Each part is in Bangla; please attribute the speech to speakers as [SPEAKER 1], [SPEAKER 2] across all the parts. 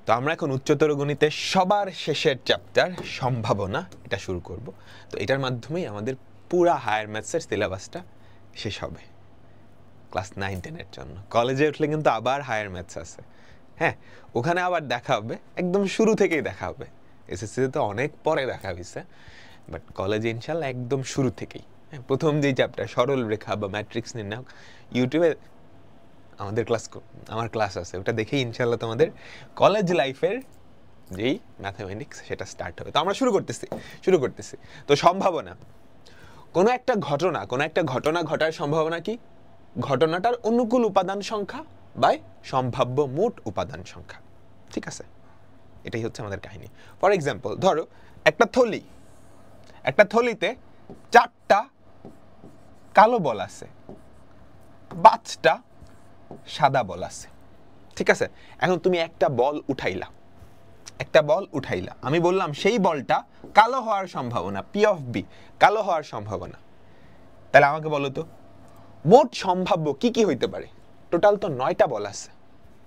[SPEAKER 1] তো আমরা এখন উচ্চতর গণিতে সবার শেষের চ্যাপ্টার সম্ভাবনা এটা শুরু করব। তো এটার মাধ্যমেই আমাদের পুরা হায়ার ম্যাথসের সিলেবাসটা শেষ হবে ক্লাস 9-10 জন্য। কলেজে উঠলে কিন্তু আবার হায়ার ম্যাথস আছে, হ্যাঁ, ওখানে আবার দেখা হবে, একদম শুরু থেকেই দেখা হবে। এসএসসিতে তো অনেক পরে দেখা হয়েছে, বাট কলেজে ইনশাল্লাহ একদম শুরু থেকেই। হ্যাঁ, প্রথম যেই চ্যাপ্টার সরল রেখা বা ম্যাট্রিক্স নির্ণায়ক, ইউটিউবে আমার ক্লাস আছে, ওটা দেখেই ইনশাল্লাহ তোমাদের কলেজ লাইফের যেই ম্যাথামেটিক্স সেটা স্টার্ট হবে। তো আমরা শুরু করতেছি। তো সম্ভাবনা, কোনো একটা ঘটনা ঘটার সম্ভাবনা কি? ঘটনাটার অনুকূল উপাদান সংখ্যা বাই সম্ভাব্য মোট উপাদান সংখ্যা। ঠিক আছে, এটাই হচ্ছে আমাদের কাহিনী। ফর এক্সাম্পল, ধরো একটা থলিতে 4টা কালো বল আছে, 5টা সাদা বল আছে। ঠিক আছে, এখন তুমি একটা বল উঠাইলা, আমি বললাম সেই বলটা কালো হওয়ার সম্ভাবনা পি অফ বি, কালো হওয়ার সম্ভাবনা। তাহলে আমাকে বলো তো মোট সম্ভাব্য কি কি হইতে পারে? টোটাল তো 9টা বল আছে,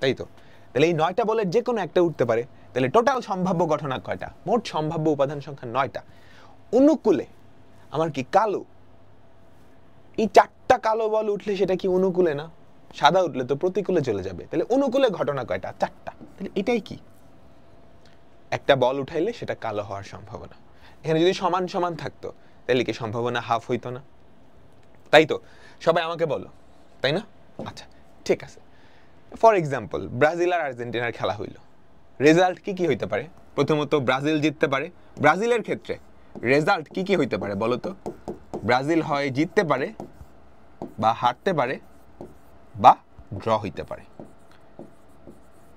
[SPEAKER 1] তাই তো? তাহলে এই 9টা বলের যে কোনো একটা উঠতে পারে। তাহলে টোটাল সম্ভাব্য ঘটনা কয়টা? মোট সম্ভাব্য উপাদান সংখ্যা 9টা। অনুকূলে আমার কি কালো, এই 4টা কালো বল উঠলে সেটা কি অনুকূলে না? সাদা উঠলে তো প্রতিকূলে চলে যাবে। তাহলে অনুকূলে ঘটনা কয়টা? 4টা। তাহলে এটাই কি? একটা বল উঠাইলে সেটা কালো হওয়ার সম্ভাবনা। এখানে যদি সমান সমান থাকতো তাহলে কি সম্ভাবনা হাফ হইতো না? তাই তো? সবাই আমাকে বলো, তাই না? আচ্ছা, ঠিক আছে। ফর এক্সাম্পল, ব্রাজিল আর আর্জেন্টিনার খেলা হইল, রেজাল্ট কি কি হইতে পারে? প্রথমত ব্রাজিল জিততে পারে। ব্রাজিলের ক্ষেত্রে রেজাল্ট কি কি হইতে পারে বলো তো? ব্রাজিল হয় জিততে পারে, বা হারতে পারে, বা ড্র হইতে পারে,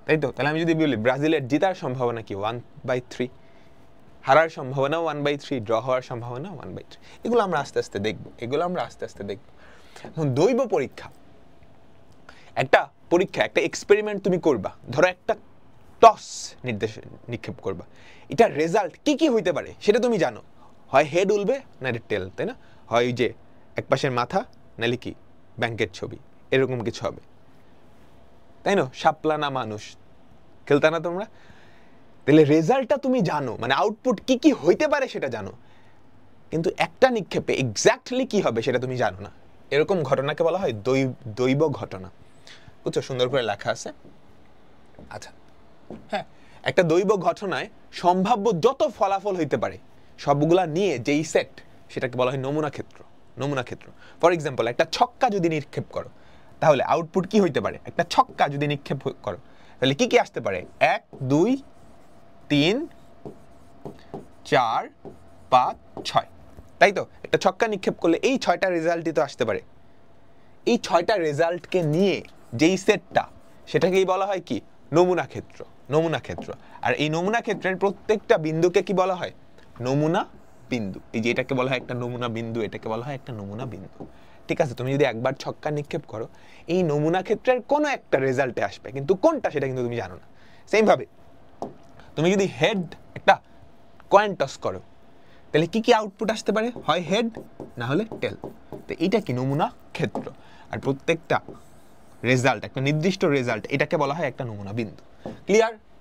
[SPEAKER 1] তাই তো? তাহলে আমি যদি বলি ব্রাজিলের জেতার সম্ভাবনা কি 1/3, হারার সম্ভাবনা 1/3, ড্র হওয়ার সম্ভাবনা 1/3। এগুলো আমরা আস্তে আস্তে দেখবো। এখন দৈব পরীক্ষা, একটা এক্সপেরিমেন্ট তুমি করবা। ধরো একটা টস নিক্ষেপ করবা, এটা রেজাল্ট কি কি হইতে পারে সেটা তুমি জানো। হয় হেড উঠবে, নাহলে টেল, তাই না? হয় যে এক পাশের মাথা, নাহলে কি ব্যাংকের ছবি, এরকম কিছু হবে, তাই না? শাপলা না মানুষ, খেলতা না তোমরা? তাহলে রেজাল্টটা তুমি জানো, মানে আউটপুট কি কি হইতে পারে সেটা জানো, কিন্তু একটা নিক্ষেপে এক্স্যাক্টলি কি হবে সেটা তুমি জানো না। এরকম ঘটনাকে বলা হয় দৈব ঘটনা। বুঝছো? সুন্দর করে লেখা আছে। আচ্ছা, হ্যাঁ, একটা দৈব ঘটনায় সম্ভাব্য যত ফলাফল হইতে পারে সবগুলা নিয়ে যেই সেট, সেটাকে বলা হয় নমুনা ক্ষেত্র। ফর এক্সাম্পল, একটা ছক্কা যদি নিক্ষেপ করো তাহলে আউটপুট কি হইতে পারে? একটা ছক্কা যদি নিক্ষেপ করো তাহলে কি কি আসতে পারে? 1, 2, 3, 4, 5, 6, তাই তো? একটা ছক্কা নিক্ষেপ করলে এই 6টা রেজাল্টই তো আসতে পারে। এই 6টা রেজাল্টকে নিয়ে যেই সেটটা, সেটাকেই বলা হয় কি? নমুনা ক্ষেত্র। আর এই নমুনা ক্ষেত্রের প্রত্যেকটা বিন্দুকে কি বলা হয়? নমুনা বিন্দু। এই যে এটাকে বলা হয় একটা নমুনা বিন্দু, এটাকে বলা হয় একটা নমুনা বিন্দু। ঠিক আছে, তুমি যদি একবার ছক্কা নিক্ষেপ করো, এই নমুনা ক্ষেত্রের কোনো একটা রেজাল্টে আসবে, কিন্তু কোনটা সেটা কিন্তু তুমি জানো না। সেম ভাবে তুমি যদি একটা কয়েন টস করো, তাহলে কি কি আউটপুট আসতে পারে? হয় হেড, না হলে টেল। তো এইটা কি? নমুনা ক্ষেত্র। আর প্রত্যেকটা রেজাল্ট, একটা নির্দিষ্ট রেজাল্ট, এটাকে বলা হয় একটা নমুনা বিন্দু।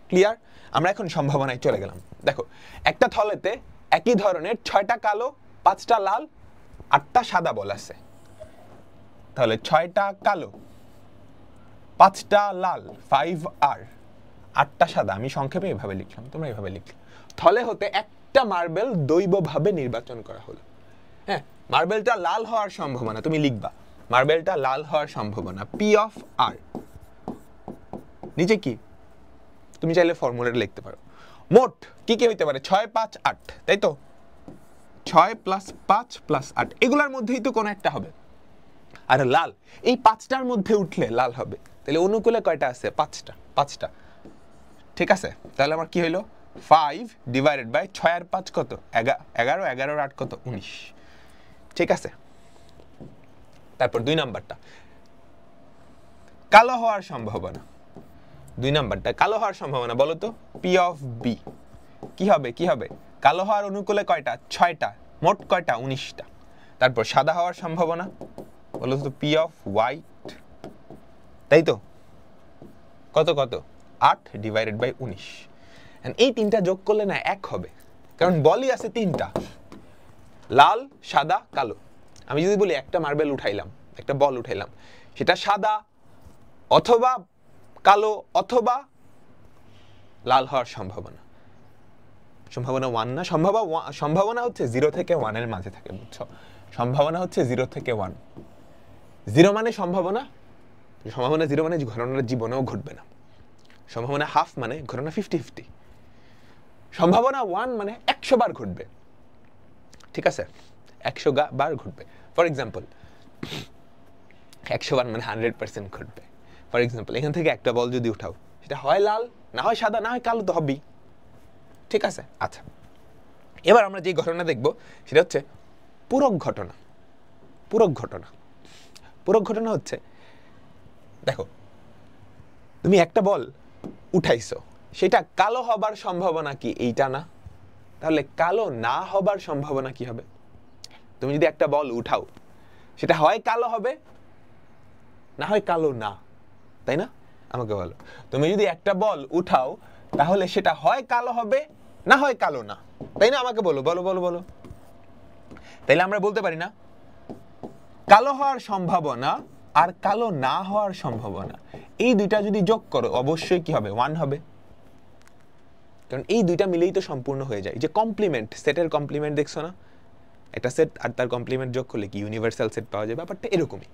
[SPEAKER 1] ক্লিয়ার? আমরা এখন সম্ভাবনায় চলে গেলাম। দেখো, একটা থলেতে একই ধরনের 6টা কালো, 5টা লাল, 8টা সাদা বল আছে। তাহলে 6টা কালো, 5টা লাল, 5R, 8টা সাদা। আমি সংক্ষেপে এভাবে লিখলাম, তোমরা এভাবে লিখলে। থলে হতে একটা মার্বেল দৈবভাবে নির্বাচন করা হলো। হ্যাঁ, মার্বেলটা লাল হওয়ার সম্ভাবনা তুমি লিখবা, মার্বেলটা লাল হওয়ার সম্ভাবনা পি অফ আর। নিচে কি? তুমি চাইলে ফর্মুলাটা লিখতে পারো। মোট কি কি হইতে পারে? 6, 5, 8, তাই তো? 6 + 5 + 8, এগুলোর মধ্যেই তো কোনো একটা হবে। আর লাল, এই 5টার মধ্যে উঠলে লাল হবে। তাহলে অনুকূলে কয়টা আছে? 5টা। ঠিক আছে, তাহলে আমার কি হইলো? 5 / 6 আর 5 কত? 11, 11 আর 8 কত? 19। ঠিক আছে, তারপর 2 নাম্বারটা, কালো হওয়ার সম্ভাবনা। 2 নাম্বারটা কালো হওয়ার সম্ভাবনা বলো তো? P of B. কি হবে? কালো হওয়ার অনুকূলে কয়টা? 6টা। মোট কয়টা? 19টা। তারপর সাদা হওয়ার সম্ভাবনা বলো তো? পি অফ হোয়াইট, তাই তো? কত? 8 ডিভাইডেড বাই 19 এন্ড এই তিনটা যোগ করলে না 1 হবে, কারণ বলই আছে তিনটা, লাল, সাদা, কালো। আমি যদি বলি একটা মার্বেল উঠাইলাম, একটা বল উঠাইলাম, সেটা সাদা অথবা কালো অথবা লাল হওয়ার সম্ভাবনা 1 না। সম্ভাবনা হচ্ছে 0 থেকে 1 এর মাঝে থাকে, বুঝছো? সম্ভাবনা হচ্ছে 0 থেকে 1। 0 মানে সম্ভাবনা 0 মানে ঘটনাটা জীবনেও ঘটবে না। সম্ভাবনা হাফ মানে ঘটনা 50-50। সম্ভাবনা 1 মানে 100 বার ঘটবে, ঠিক আছে? 100 বার ঘটবে। ফর এক্সাম্পল 100 বার মানে 100% ঘটবে। ফর এক্সাম্পল এখান থেকে একটা বল যদি উঠাও, সেটা হয় লাল, না হয় সাদা, না হয় কালো, তো হবেই, ঠিক আছে? আচ্ছা, এবার আমরা যে ঘটনা দেখব সেটা হচ্ছে পূরক ঘটনা। পূরক ঘটনা হচ্ছে, দেখো তুমি একটা বল উঠাইছো, সেটা কালো হবার সম্ভাবনা কি এইটা না? তাহলে কালো না হবার সম্ভাবনা কি হবে? তুমি যদি একটা বল উঠাও, সেটা হয় কালো হবে, না হয় কালো না, তাই না? আমাকে বলো, তুমি যদি একটা বল উঠাও, তাহলে সেটা হয় কালো হবে, না হয় কালো না, তাই না? আমাকে বলো বলো বলো বলো। তাইলে আমরা বলতে পারি না কালো হওয়ার সম্ভাবনা আর কালো না হওয়ার সম্ভাবনা, এই দুইটা যদি যোগ করো অবশ্যই কি হবে? 1 হবে, কারণ এই দুইটা মিলেই তো সম্পূর্ণ হয়ে যায়। যে কমপ্লিমেন্ট, সেটের কমপ্লিমেন্ট দেখছো না? একটা সেট আর তার কমপ্লিমেন্ট যোগ করলে কি ইউনিভার্সাল সেট পাওয়া যায়? ব্যাপারটা এরকমই,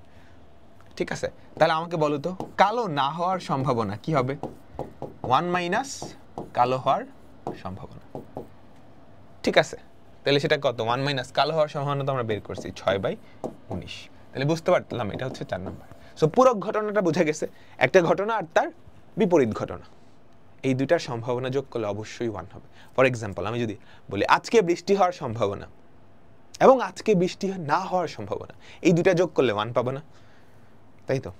[SPEAKER 1] ঠিক আছে? তাহলে আমাকে বলো তো কালো না হওয়ার সম্ভাবনা কি হবে? 1 মাইনাস কালো হওয়ার সম্ভাবনা, ঠিক আছে? তাহলে সেটা কত? 1 মাইনাস কালো হওয়ার সম্ভাবনা তো আমরা বের করছি 6/19। তাহলে বুঝতে পারলাম এটা হচ্ছে 4 নাম্বার। সো পূরক ঘটনাটা বুঝে গেছে, একটা ঘটনা আর তার বিপরীত ঘটনা, এই দুইটার সম্ভাবনা যোগ করলে অবশ্যই 1 হবে। ফর এক্সাম্পল আমি যদি বলি আজকে বৃষ্টি হওয়ার সম্ভাবনা এবং আজকে বৃষ্টি না হওয়ার সম্ভাবনা, এই দুইটা যোগ করলে 1 পাবো না, তাই তো?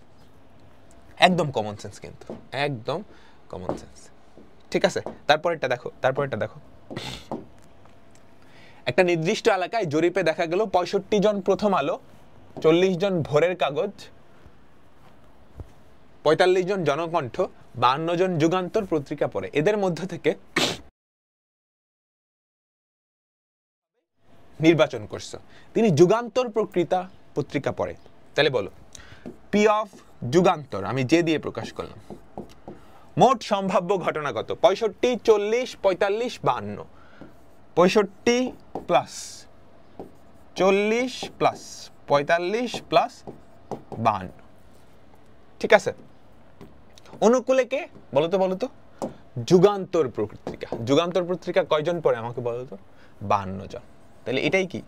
[SPEAKER 1] একদম কমন সেন্স, কিন্তু একদম কমন সেন্স, ঠিক আছে? তারপরেরটা দেখো, একটা নির্দিষ্ট এলাকায় জরিপে দেখা গেল 65 জন প্রথম আলো, 40 জন ভোরের কাগজ, 45 জন জনকণ্ঠ, 52 জন যুগান্তর পত্রিকা পড়ে। এদের মধ্য থেকে নির্বাচন করছো, তিনি যুগান্তর পত্রিকা পড়ে। তাহলে বলো পি অফ যুগান্তর আমি যে দিয়ে প্রকাশ করলাম, মোট সম্ভাব্য ঘটনা কত? 65, 40, 45, 52। 65 প্লাস 40 প্লাস 45 প্লাস 52, ঠিক আছে? অনুকূলে কে বলো তো? যুগান্তর পত্রিকা কয়জন পড়ে আমাকে বলো তো? 52 জন। তাহলে এটাই কি,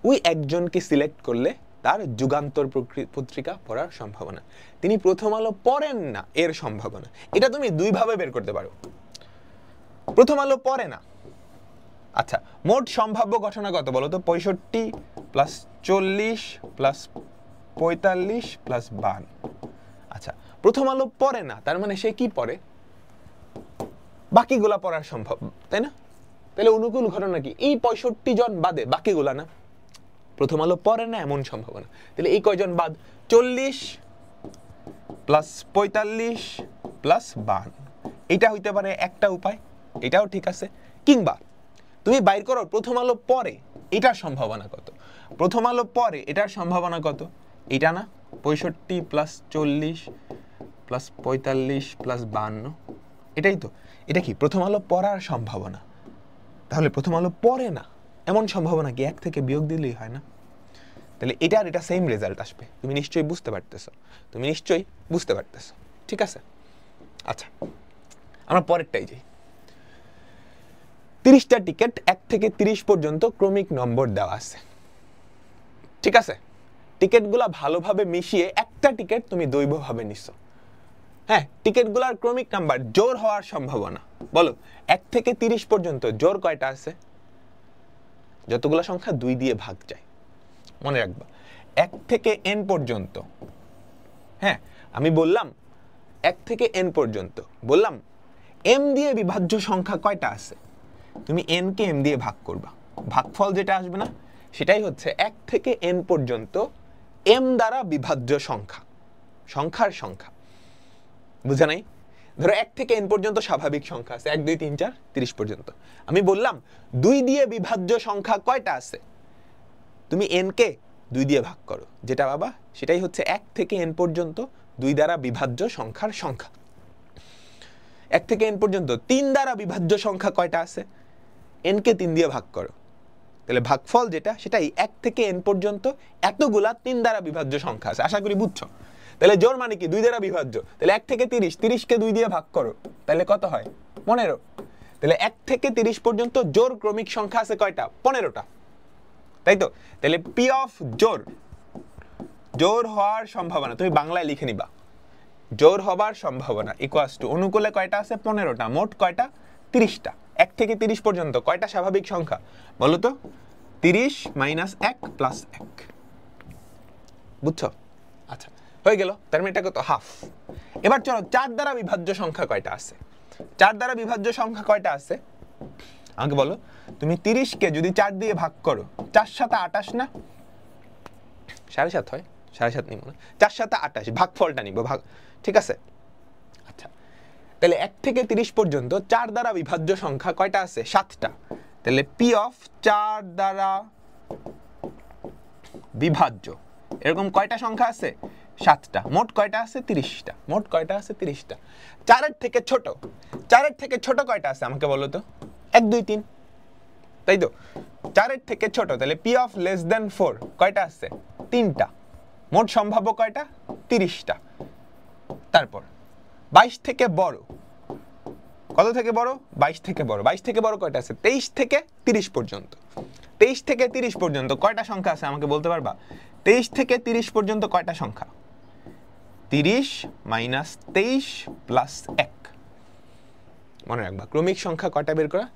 [SPEAKER 1] ওই একজনকে সিলেক্ট করলে তার যুগান্তর পত্রিকা পড়ার সম্ভাবনা। তিনি প্রথম আলো পড়েন না এর সম্ভাবনা। এটা তুমি দুই ভাবে বের করতে পারো। প্রথম আলো পড়ে না, আচ্ছা, মোট সম্ভাব্য ঘটনা কত বলো তো? 65 প্লাস 40 প্লাস 45 প্লাস 52। আচ্ছা, প্রথম আলো পড়ে না, তার মানে সে কি পড়ে? বাকিগুলা পড়ার সম্ভব, তাই না? তাহলে অনুকূল ঘটনা কি? এই 65 জন বাদে বাকিগুলা না। প্রথম আলো পড়ে না এমন সম্ভাবনা, তাহলে এই কয়জন বাদ? 40 প্লাস 45 প্লাস 52। এটা হইতে পারে একটা উপায়, এটাও ঠিক আছে। কিংবা তুমি বাইর করো প্রথম আলো পরে এটার সম্ভাবনা কত? প্রথম আলো পরে এটার সম্ভাবনা কত? এটা না, 65 প্লাস 40 প্লাস 45 প্লাস 52, এটাই তো। এটা কি প্রথম আলো পড়ার সম্ভাবনা? তাহলে প্রথম আলো পড়ে না এমন সম্ভাবনা কি 1 থেকে বিয়োগ দিলেই হয় না? তাহলে এটা সেম রেজাল্ট আসবে। তুমি নিশ্চয়ই বুঝতে পারতেছো, ঠিক আছে? আচ্ছা, আমরা পরেরটাই যাই। 30টা টিকিট 1 থেকে 30 পর্যন্ত ক্রমিক নম্বর দেওয়া আছে, ঠিক আছে? টিকিটগুলা ভালোভাবে মিশিয়ে একটা টিকিট তুমি দৈবভাবে নিছো। হ্যাঁ, টিকিটগুলার ক্রমিক নাম্বার জোড় হওয়ার সম্ভাবনা বলো 1 থেকে 30 পর্যন্ত জোড় কয়টা আছে? যতগুলা সংখ্যা 2 দিয়ে ভাগ যায়, মনে রাখবা। 1 থেকে n পর্যন্ত, হ্যাঁ আমি বললাম 1 থেকে n পর্যন্ত, বললাম m দিয়ে বিভাজ্য সংখ্যা কয়টা আছে? তুমি n কে m দিয়ে ভাগ করবা, ভাগফল যেটা আসবে না সেটাই হচ্ছে 1 থেকে n পর্যন্ত m দ্বারা বিভাজ্য সংখ্যার সংখ্যা। বুঝা নাই? ধরো 1 থেকে n পর্যন্ত স্বাভাবিক সংখ্যা আছে, 1 2 3 4 30 পর্যন্ত। আমি বললাম 2 দিয়ে বিভাজ্য সংখ্যা কয়টা আছে, তুমি n কে 2 দিয়ে ভাগ করো, যেটা বাবা সেটাই হচ্ছে 1 থেকে n পর্যন্ত 2 দ্বারা বিভাজ্য সংখ্যার সংখ্যা। 1 থেকে n পর্যন্ত 3 দ্বারা বিভাজ্য সংখ্যা কয়টা আছে, n কে 3 দিয়ে ভাগ করো, তাহলে ভাগফল যেটা সেটাই 1 থেকে n পর্যন্ত এতগুলা 3 দ্বারা বিভাজ্য সংখ্যা আছে। আশা করি বুঝছো। তাহলে জোর মানে কি 2 দ্বারা বিভাজ্য, তাহলে 1 থেকে 30, 30 কে 2 দিয়ে ভাগ করো, তাহলে কত হয় 15। তাহলে 1 থেকে 30 পর্যন্ত জোর ক্রমিক সংখ্যা আছে কয়টা, 15টা, তাই তো। তাহলে পি অফ জোর, জোর হওয়ার সম্ভাবনা তুমি বাংলায় লিখে নিবা, জোর হবার সম্ভাবনা ইকুয়ালস টু অনুকূলে কয়টা আছে 15টা, মোট কয়টা 30টা। 1 থেকে 30 পর্যন্ত কয়টা স্বাভাবিক সংখ্যা বলো তো, 30 মাইনাস 1 প্লাস 1, বুঝছো? আচ্ছা হয়ে গেল, তার মানে এটা কত হাফ। এবার চলো 4 দ্বারা বিভাজ্য সংখ্যা কয়টা আছে, 4 দ্বারা বিভাজ্য সংখ্যা কয়টা আছে আমাকে বলো। তুমি 30 কে যদি 4 দিয়ে ভাগ করো, 4 7 28 না, 7.5 হয়, 7.5 নিব না, 4 7 28, ভাগফলটা নিব ভাগ, ঠিক আছে। আচ্ছা তাহলে 1 থেকে 30 পর্যন্ত 4 দ্বারা বিভাজ্য সংখ্যা কয়টা আছে, 7টা। তাহলে পি অফ 4 দ্বারা বিভাজ্য এরকম কয়টা সংখ্যা আছে, 7টা। মোট কয়টা আছে 30টা, মোট কয়টা আছে 30টা। 4 থেকে ছোট, 4 থেকে ছোট কয়টা আছে আমাকে বলো তো, 1 2 3, তাই তো। 4 থেকে ছোট, তাহলে পি অফ লেস দেন 4 কয়টা আছে, 3টা। মোট সম্ভাব্য কয়টা, 30টা। তারপর 22 থেকে বড়, কত থেকে বড়, 22 থেকে বড়, 22 থেকে বড় কয়টা আছে, 23 থেকে 30 পর্যন্ত। 23 থেকে 30 পর্যন্ত কয়টা সংখ্যা আছে আমাকে বলতে পারবা, 23 থেকে 30 পর্যন্ত কয়টা সংখ্যা, 30 মাইনাস 23 প্লাস 1। মনে রাখবা ক্রমিক সংখ্যা কয়টা বের করা,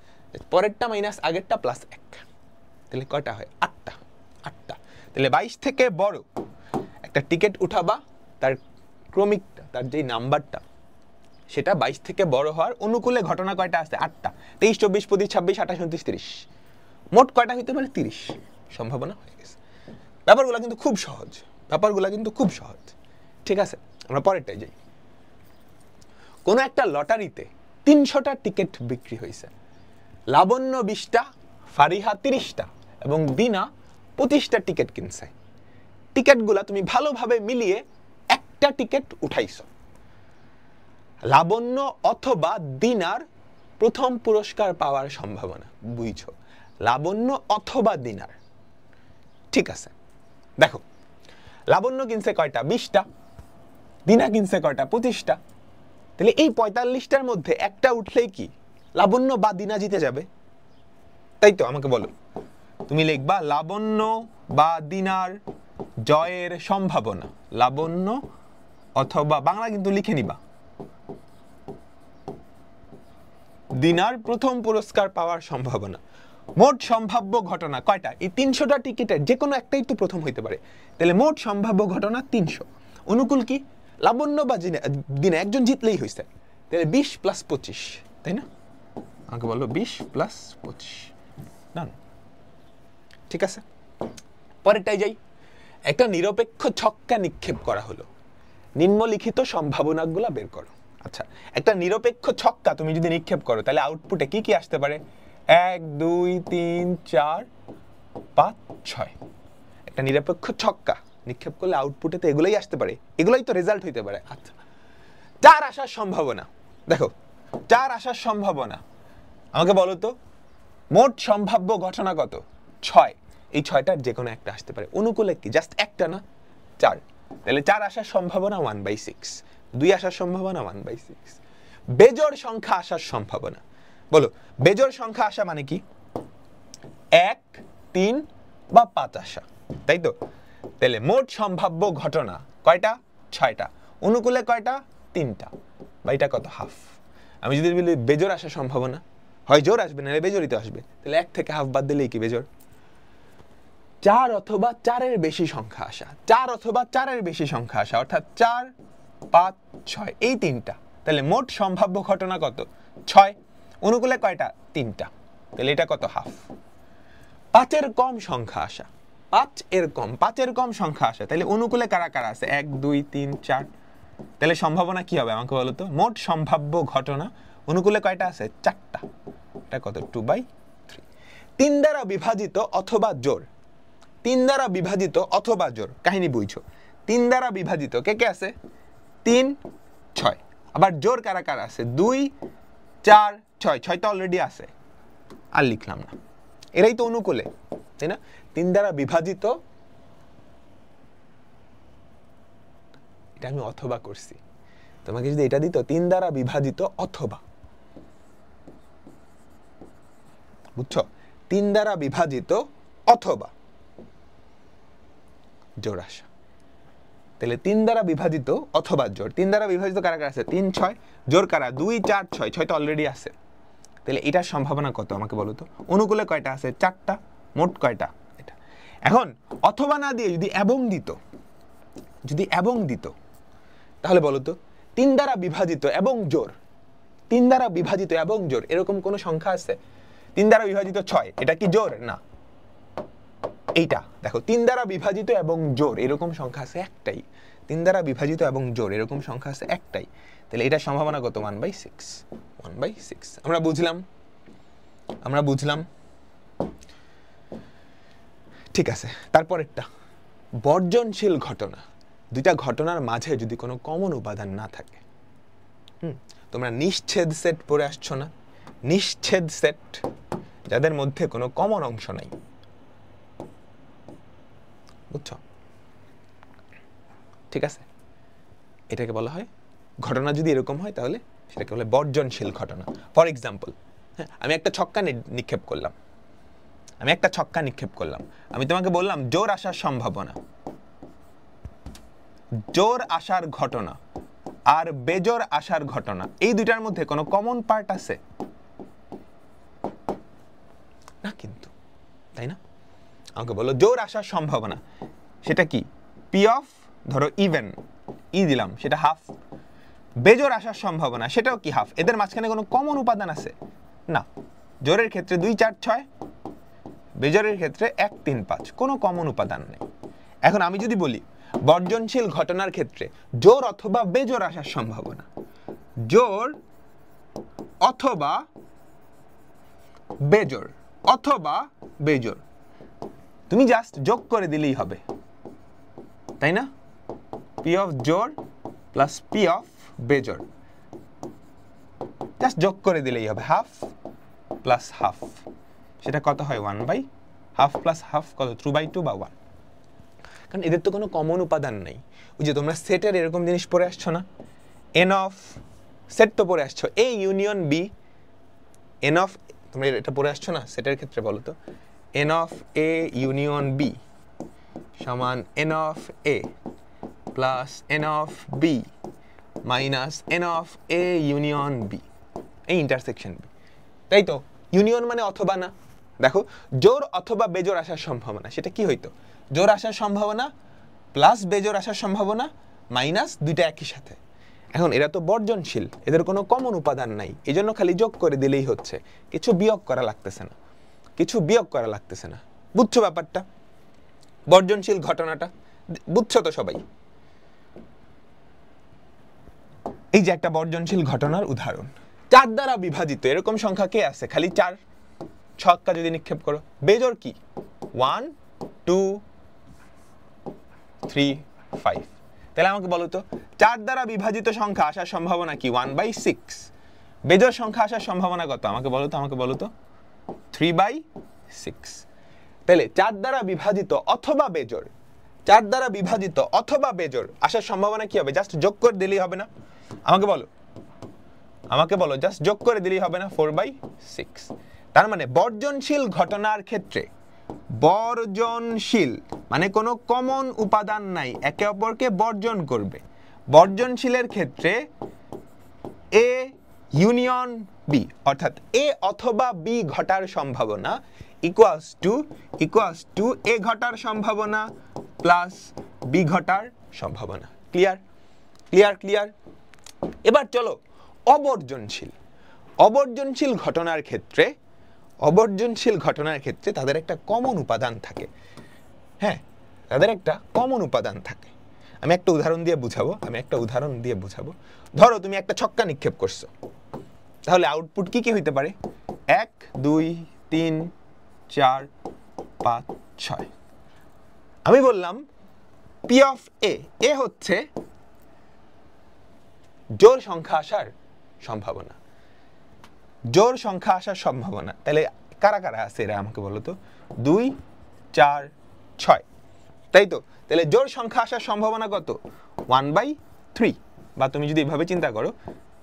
[SPEAKER 1] পরেরটা মাইনাস আগেরটা প্লাস 1, তাহলে কয়টা হয় 8টা, 8টা। তাহলে 22 থেকে বড় একটা টিকিট উঠাবা, তার ক্রমিকটা, তার যেই নাম্বারটা সেটা 22 থেকে বড় হওয়ার অনুকূলে ঘটনা কয়টা আছে, 8টা। 23 24 25 26 28 29 30, মোট কয়টা হইতে পারে 30, সম্ভাবনা হয়ে গেছে। ব্যাপারগুলো কিন্তু খুব সহজ, ব্যাপারগুলো কিন্তু খুব সহজ, ঠিক আছে। আমরা পরেরটাই যাই। কোন একটা লটারিতে 300টা টিকিট বিক্রি হয়েছে, লাবণ্য 20টা, ফারিহা 30টা এবং দিনা 25টা টিকিট কিনছে। টিকিটগুলা তুমি ভালোভাবে মিলিয়ে একটা টিকিট উঠাইছো। লাবণ্য অথবা দিনার প্রথম পুরস্কার পাওয়ার সম্ভাবনা, বুঝছো, লাবণ্য অথবা দিনার, ঠিক আছে। দেখো লাবণ্য কিনছে কয়টা, 20টা, দিনা কিনছে কয়টা, 25টা। তাহলে এই 45টার মধ্যে একটা উঠলেই কি লাবণ্য বা দিনা জিতে যাবে, তাই তো। আমাকে বলো, তুমি লিখবা লাবণ্য বা দিনার জয়ের সম্ভাবনা, লাবণ্য অথবা বাংলা কিন্তু লিখে নিবা, দিনার প্রথম পুরস্কার পাওয়ার সম্ভাবনা। মোট সম্ভাব্য ঘটনা কয়টা, এই 300টা টিকিটের যে কোনো একটাই তো প্রথম হইতে পারে। তাহলে মোট সম্ভাব্য ঘটনা 300। অনুকূল কি, লাবণ্য বা দিনা একজন জিতলেই হয়েছে, তাহলে 20 প্লাস 25, তাই না। আমাকে বলো 20 প্লাস 25, ডান, ঠিক আছে। পরেরটাই যাই। একটা নিরপেক্ষ ছক্কা নিক্ষেপ করা হলো, নিম্নলিখিত সম্ভাবনাগুলো বের করো। আচ্ছা একটা নিরপেক্ষ ছক্কা তুমি যদি নিক্ষেপ করো, তাহলে আউটপুটে কি কি আসতে পারে, 1 2 3 4 5 6। একটা নিরপেক্ষ ছক্কা নিক্ষেপ করলে আউটপুটে তো এগুলোই আসতে পারে, এগুলোই তো রেজাল্ট হইতে পারে। আচ্ছা 4 আসার সম্ভাবনা, দেখো 4 আসার সম্ভাবনা আমাকে বলো তো, মোট সম্ভাব্য ঘটনা কত, 6। এই 6টার যে কোনো একটা আসতে পারে। অনুকূলে কি জাস্ট একটা না, 4। তাহলে 4 আসার সম্ভাবনা 1/6, 2 আসার সম্ভাবনা 1/6। বেজোড় সংখ্যা আসার সম্ভাবনা, বলো বেজোড় সংখ্যা আসা মানে কি, 1 3 বা 5 আসা, তাই তো। তাহলে মোট সম্ভাব্য ঘটনা কয়টা, 6টা। অনুকূলে কয়টা, 3টা, বা এটা কত, হাফ। আমি যদি বলি বেজোড় আসার সম্ভাবনা, হয় জোর আসবে না বেজোড়িত আসবে, তাহলে 1 থেকে হাফ বাদ দিলেই কি বেজোড়। 4 অথবা 4-এর বেশি সংখ্যা আসা, 4 অথবা 4-এর বেশি সংখ্যা আসা, অর্থাৎ 4 5 6 এই 3টা। তাহলে মোট সম্ভাব্য ঘটনা কত, 6। অনুকূলে কয়টা, 3টা, তাহলে এটা কত, হাফ। 5-এর কম সংখ্যা আসা, 5-এর কম সংখ্যা আসা, তাহলে অনুকূলে কারা কারা আছে, 1 2 3 4 তাহলে সম্ভাবনা কি হবে আমাকে বলো তো? মোট সম্ভাব্য ঘটনা অনুকূলে কয়টা আছে? 4টা। এটা কত? 2/3। 3 দ্বারা বিভাজিত অথবা জোড়। 3 দ্বারা বিভাজিত অথবা জোড়, কাহিনী বুঝছো। 3 দ্বারা বিভাজিত কে কে আছে? 3, 6। আবার জোড় কারা কারা আছে? 2, 4, 6। 6 তো অলরেডি আছে, আর লিখলাম না, এরাই তো অনুকূলে, তাই না? 3 দ্বারা বিভাজিত, এটা আমি অথবা করছি, তোমাকে যদি এটা দিত 3 দ্বারা বিভাজিত অথবা, বুঝছো? 3 দ্বারা বিভাজিত অথবা জোড় আসা। তাহলে 3 দ্বারা বিভাজিত অথবা জোড়। 3 দ্বারা বিভাজিত কারা কারা আছে? 3, 6। জোড় কারা? 2, 4, 6। 6 তো অলরেডি আছে। তাহলে এটার সম্ভাবনা কত আমাকে বলো তো? অনুকূলে কয়টা আছে? 4টা। মোট কয়টা? এটা। এখন অথবা না দিয়ে যদি এবং দিত, যদি এবং দিত, তাহলে বলো তো 3 দ্বারা বিভাজিত এবং জোড়, 3 দ্বারা বিভাজিত এবং জোড় এরকম কোন সংখ্যা আছে? 3 দ্বারা বিভাজিত 6, এটা কি জোড়? না। এইটা দেখো, 3 দ্বারা বিভাজিত এবং জোড় এরকম সংখ্যা আছে একটাই। 3 দ্বারা বিভাজিত এবং জোড় এরকম সংখ্যা আছে একটাই। তাহলে এটার সম্ভাবনা কত? 1/6। 1/6 আমরা বুঝলাম, আমরা বুঝলাম। ঠিক আছে, তারপরেরটা বর্জনশীল ঘটনা। দুইটা ঘটনার মাঝে যদি কোনো কমন উপাদান না থাকে, তোমরা নিশ্ছেদ সেট পড়ে আসছো না? নিশ্ছেদ সেট, যাদের মধ্যে কোনো কমন অংশ নাই, বুঝছো? ঠিক আছে, এটাকে বলা হয় ঘটনা যদি এরকম হয় তাহলে সেটাকে বলে বর্জনশীল ঘটনা। ফর এক্সাম্পল, আমি একটা ছক্কা নিক্ষেপ করলাম, আমি তোমাকে বললাম জোর আসার সম্ভাবনা, জোর আসার ঘটনা আর বেজোর আসার ঘটনা, এই দুইটার মধ্যে কোনো কমন পার্ট আছে না কিন্তু, তাই না? আমাকে বলো জোর আসার সম্ভাবনা সেটা কি? পি অফ, ধরো ইভেন ই দিলাম, সেটা হাফ। বেজোর আসার সম্ভাবনা সেটাও কি? হাফ। এদের মাঝখানে কোনো কমন উপাদান আছে না। জোরের ক্ষেত্রে 2, 4, 6, বেজোরের ক্ষেত্রে 1, 3, 5, কোনো কমন উপাদান নেই। এখন আমি যদি বলি বর্জনশীল ঘটনার ক্ষেত্রে জোর অথবা বেজোর আসার সম্ভাবনা, জোর অথবা বেজোর, অথবা বেজোর, তুমি জাস্ট যোগ করে দিলেই হবে, তাই না? পি অফ জোর প্লাস পি অফ বেজোর, জাস্ট যোগ করে দিলেই হবে। হাফ প্লাস হাফ, সেটা কত হয়? 1/half প্লাস হাফ কত? 2/2 বা 1। কারণ এদের তো কোনো কমন উপাদান নেই। ওই যে তোমরা সেটের এরকম জিনিস পড়ে আসছো না? এন অফ সেট তো পড়ে আসছো, A union B, N of, তোমরা এটা পড়ে আসছো না সেটের ক্ষেত্রে? বলো তো, N of A union B সমান N of A plus N of B minus N of A union B, এই ইন্টারসেকশন বি, তাই তো? ইউনিয়ন মানে অথবা না। দেখো, জোর অথবা বেজোর আসার সম্ভাবনা সেটা কি হইতো? জোর আসার সম্ভাবনা প্লাস বেজোর আসার সম্ভাবনা মাইনাস, দুইটা একই সাথে। এখন এরা তো বর্জনশীল, এদের কোনো কমন উপাদান নাই, এই জন্য খালি যোগ করে দিলেই হচ্ছে, কিছু বিয়োগ করা লাগতেছে না, কিছু বিয়োগ করা লাগতেছে না। বুঝছো ব্যাপারটা? বর্জনশীল ঘটনাটা বুঝছো তো সবাই? এই যে একটা বর্জনশীল ঘটনার উদাহরণ। 4 দ্বারা বিভাজিত এরকম সংখ্যা কে আছে? খালি 4। ছক্কা যদি নিক্ষেপ করো, বেজোর কি? 1, 2, 3, 5। তাহলে আমাকে বলো তো 4 দ্বারা বিভাজিত সংখ্যা আসার সম্ভাবনা কি? 1/6। বেজোর সংখ্যা আসার সম্ভাবনা কত আমাকে বলো তো? আমাকে বলো তো 3/6। তাহলে 4 দ্বারা বিভাজিত অথবা বেজোর, 4 দ্বারা বিভাজিত অথবা বেজোর আসার সম্ভাবনা কি হবে? জাস্ট যোগ করে দিলেই হবে না? আমাকে বলো, আমাকে বলো, জাস্ট যোগ করে দিলেই হবে না? 4/6। তার মানে বর্জনশীল ঘটনার ক্ষেত্রে, বর্জনশীল মানে কোনো কমন উপাদান নাই, একে অপরকে বর্জন করবে। বর্জনশীলের ক্ষেত্রে এ ইউনিয়ন বি, অর্থাৎ এ অথবা বি ঘটার সম্ভাবনা ইকুয়ালস টু এ ঘটার সম্ভাবনা প্লাস বি ঘটার সম্ভাবনা। ক্লিয়ার? ক্লিয়ার? ক্লিয়ার? এবার চলো অবর্জনশীল। অবর্জনশীল ঘটনার ক্ষেত্রে, অবর্জনশীল ঘটনার ক্ষেত্রে তাদের একটা কমন উপাদান থাকে। হ্যাঁ, তাদের একটা কমন উপাদান থাকে। আমি একটা উদাহরণ দিয়ে বুঝাবো ধরো তুমি একটা ছক্কা নিক্ষেপ করছো, তাহলে আউটপুট কি কি হইতে পারে? 1 2 3 4 5 6। আমি বললাম পি অফ এ হচ্ছে জোড় সংখ্যা আসার সম্ভাবনা। তাহলে কারা কারা আছে এরা আমাকে বলো তো? 2 4 6, তাই তো? তাহলে জোড় সংখ্যা আসার সম্ভাবনা কত? 1/3, বা তুমি যদি এভাবে চিন্তা করো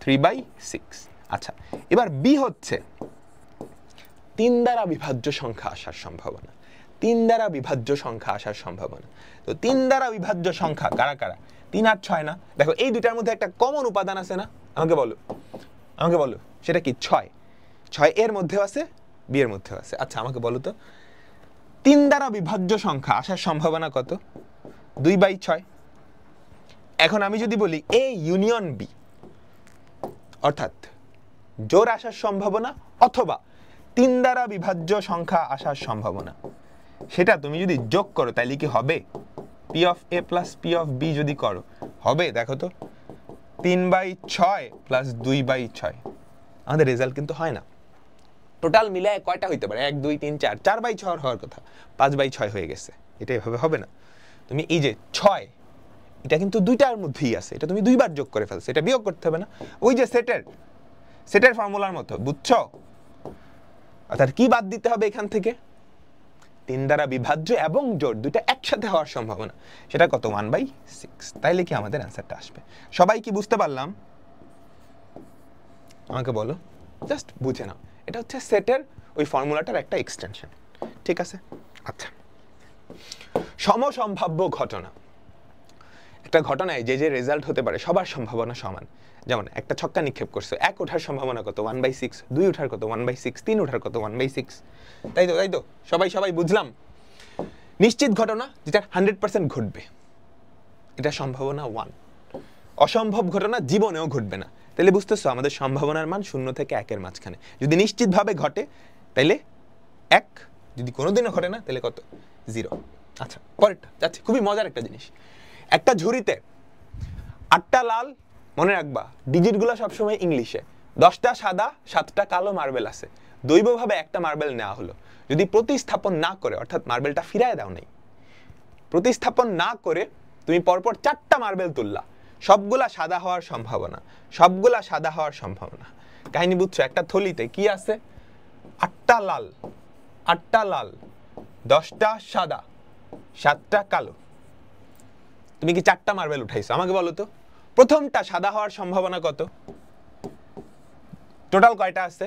[SPEAKER 1] 3/6। আচ্ছা, এবার বি হচ্ছে 3 দ্বারা বিভাজ্য সংখ্যা আসার সম্ভাবনা। 3 দ্বারা বিভাজ্য সংখ্যা আসার সম্ভাবনা। তো 3 দ্বারা বিভাজ্য সংখ্যা কারা কারা? 3 আর 6 না? দেখো এই দুইটার মধ্যে একটা কমন উপাদান আছে না? আমাকে বলো সেটা কি? 6 এর মধ্যেও আছে, বি এর মধ্যেও আছে। আচ্ছা আমাকে বলো তো 3 দ্বারা বিভাজ্য সংখ্যা আসার সম্ভাবনা কত? 2/6। এখন আমি যদি বলি এ ইউনিয়ন বি, অর্থাৎ জোড় আসার সম্ভাবনা অথবা 3 দ্বারা বিভাজ্য সংখ্যা আসার সম্ভাবনা, সেটা তুমি যদি যোগ করো তাহলে কি হবে? P of A plus P of B যদি করো হবে, দেখো তো 3/6 প্লাস 2/6। আমাদের রেজাল্ট কিন্তু হয় না। টোটাল মিলায় কয়টা হইতে পারে? 1 2 3 4, 4/6 হওয়ার কথা, 5/6 হয়ে গেছে। এটা এভাবে হবে না। তুমি এই যে 6, এটা কিন্তু দুইটার মধ্যেই আছে, এটা তুমি দুইবার যোগ করে ফেলছো, এটা বিয়োগ করতে হবে না? ওই যে সেটের ফর্মুলার মতো, বুঝছো? অর্থাৎ কি বাদ দিতে হবে এখান থেকে? 3 দ্বারা বিভাজ্য এবং জোড় দুইটা একসাথে হওয়ার সম্ভাবনা, সেটা কত? 1/6। তাইলে কি আমাদের অ্যান্সারটা আসবে? সবাই কি বুঝতে পারলাম? আমাকে বলো, জাস্ট বুঝে নাও, এটা হচ্ছে সেটের ওই ফর্মুলাটার একটা এক্সটেনশন, ঠিক আছে? আচ্ছা, সমসম্ভাব্য ঘটনা। একটা ঘটনায় যে রেজাল্ট হতে পারে সবার সম্ভাবনা সমান। যেমন একটা ছক্কা নিক্ষেপ করছো, 1 ওঠার সম্ভাবনা কত? 1/6। 2 ওঠার কত? 1/6। 3 ওঠার কত? 1/6। তাই তো সবাই বুঝলাম? নিশ্চিত ঘটনা যেটা 100% ঘটবে, এটা সম্ভাবনা 1। অসম্ভব ঘটনা জীবনেও ঘটবে না। তাহলে বুঝতেছো আমাদের সম্ভাবনার মান 0 থেকে 1 এর মাঝখানে। যদি নিশ্চিতভাবে ঘটে তাহলে 1, যদি কোনোদিনও ঘটে না তাহলে কত? 0। আচ্ছা পরেরটা যাচ্ছে, খুবই মজার একটা জিনিস। একটা ঝুড়িতে 8টা লাল, মনে রাখবা ডিজিটগুলো সবসময় ইংলিশে, 10টা সাদা 7টা কালো মার্বেল আছে। দৈবভাবে একটা মার্বেল নেওয়া হলো। যদি প্রতিস্থাপন না করে, অর্থাৎ মার্বেলটা ফিরায় দাও নাই, প্রতিস্থাপন না করে তুমি পরপর 4টা মার্বেল তুললা, সবগুলা সাদা হওয়ার সম্ভাবনা। কাহিনী বুঝছো? একটা থলিতে কি আছে? 8টা লাল, 10টা সাদা, 7টা কালো। তুমি কি 4টা মার্বেল উঠাইছো? আমাকে বলো তো প্রথমটা সাদা হওয়ার সম্ভাবনা কত? টোটাল কয়টা আছে?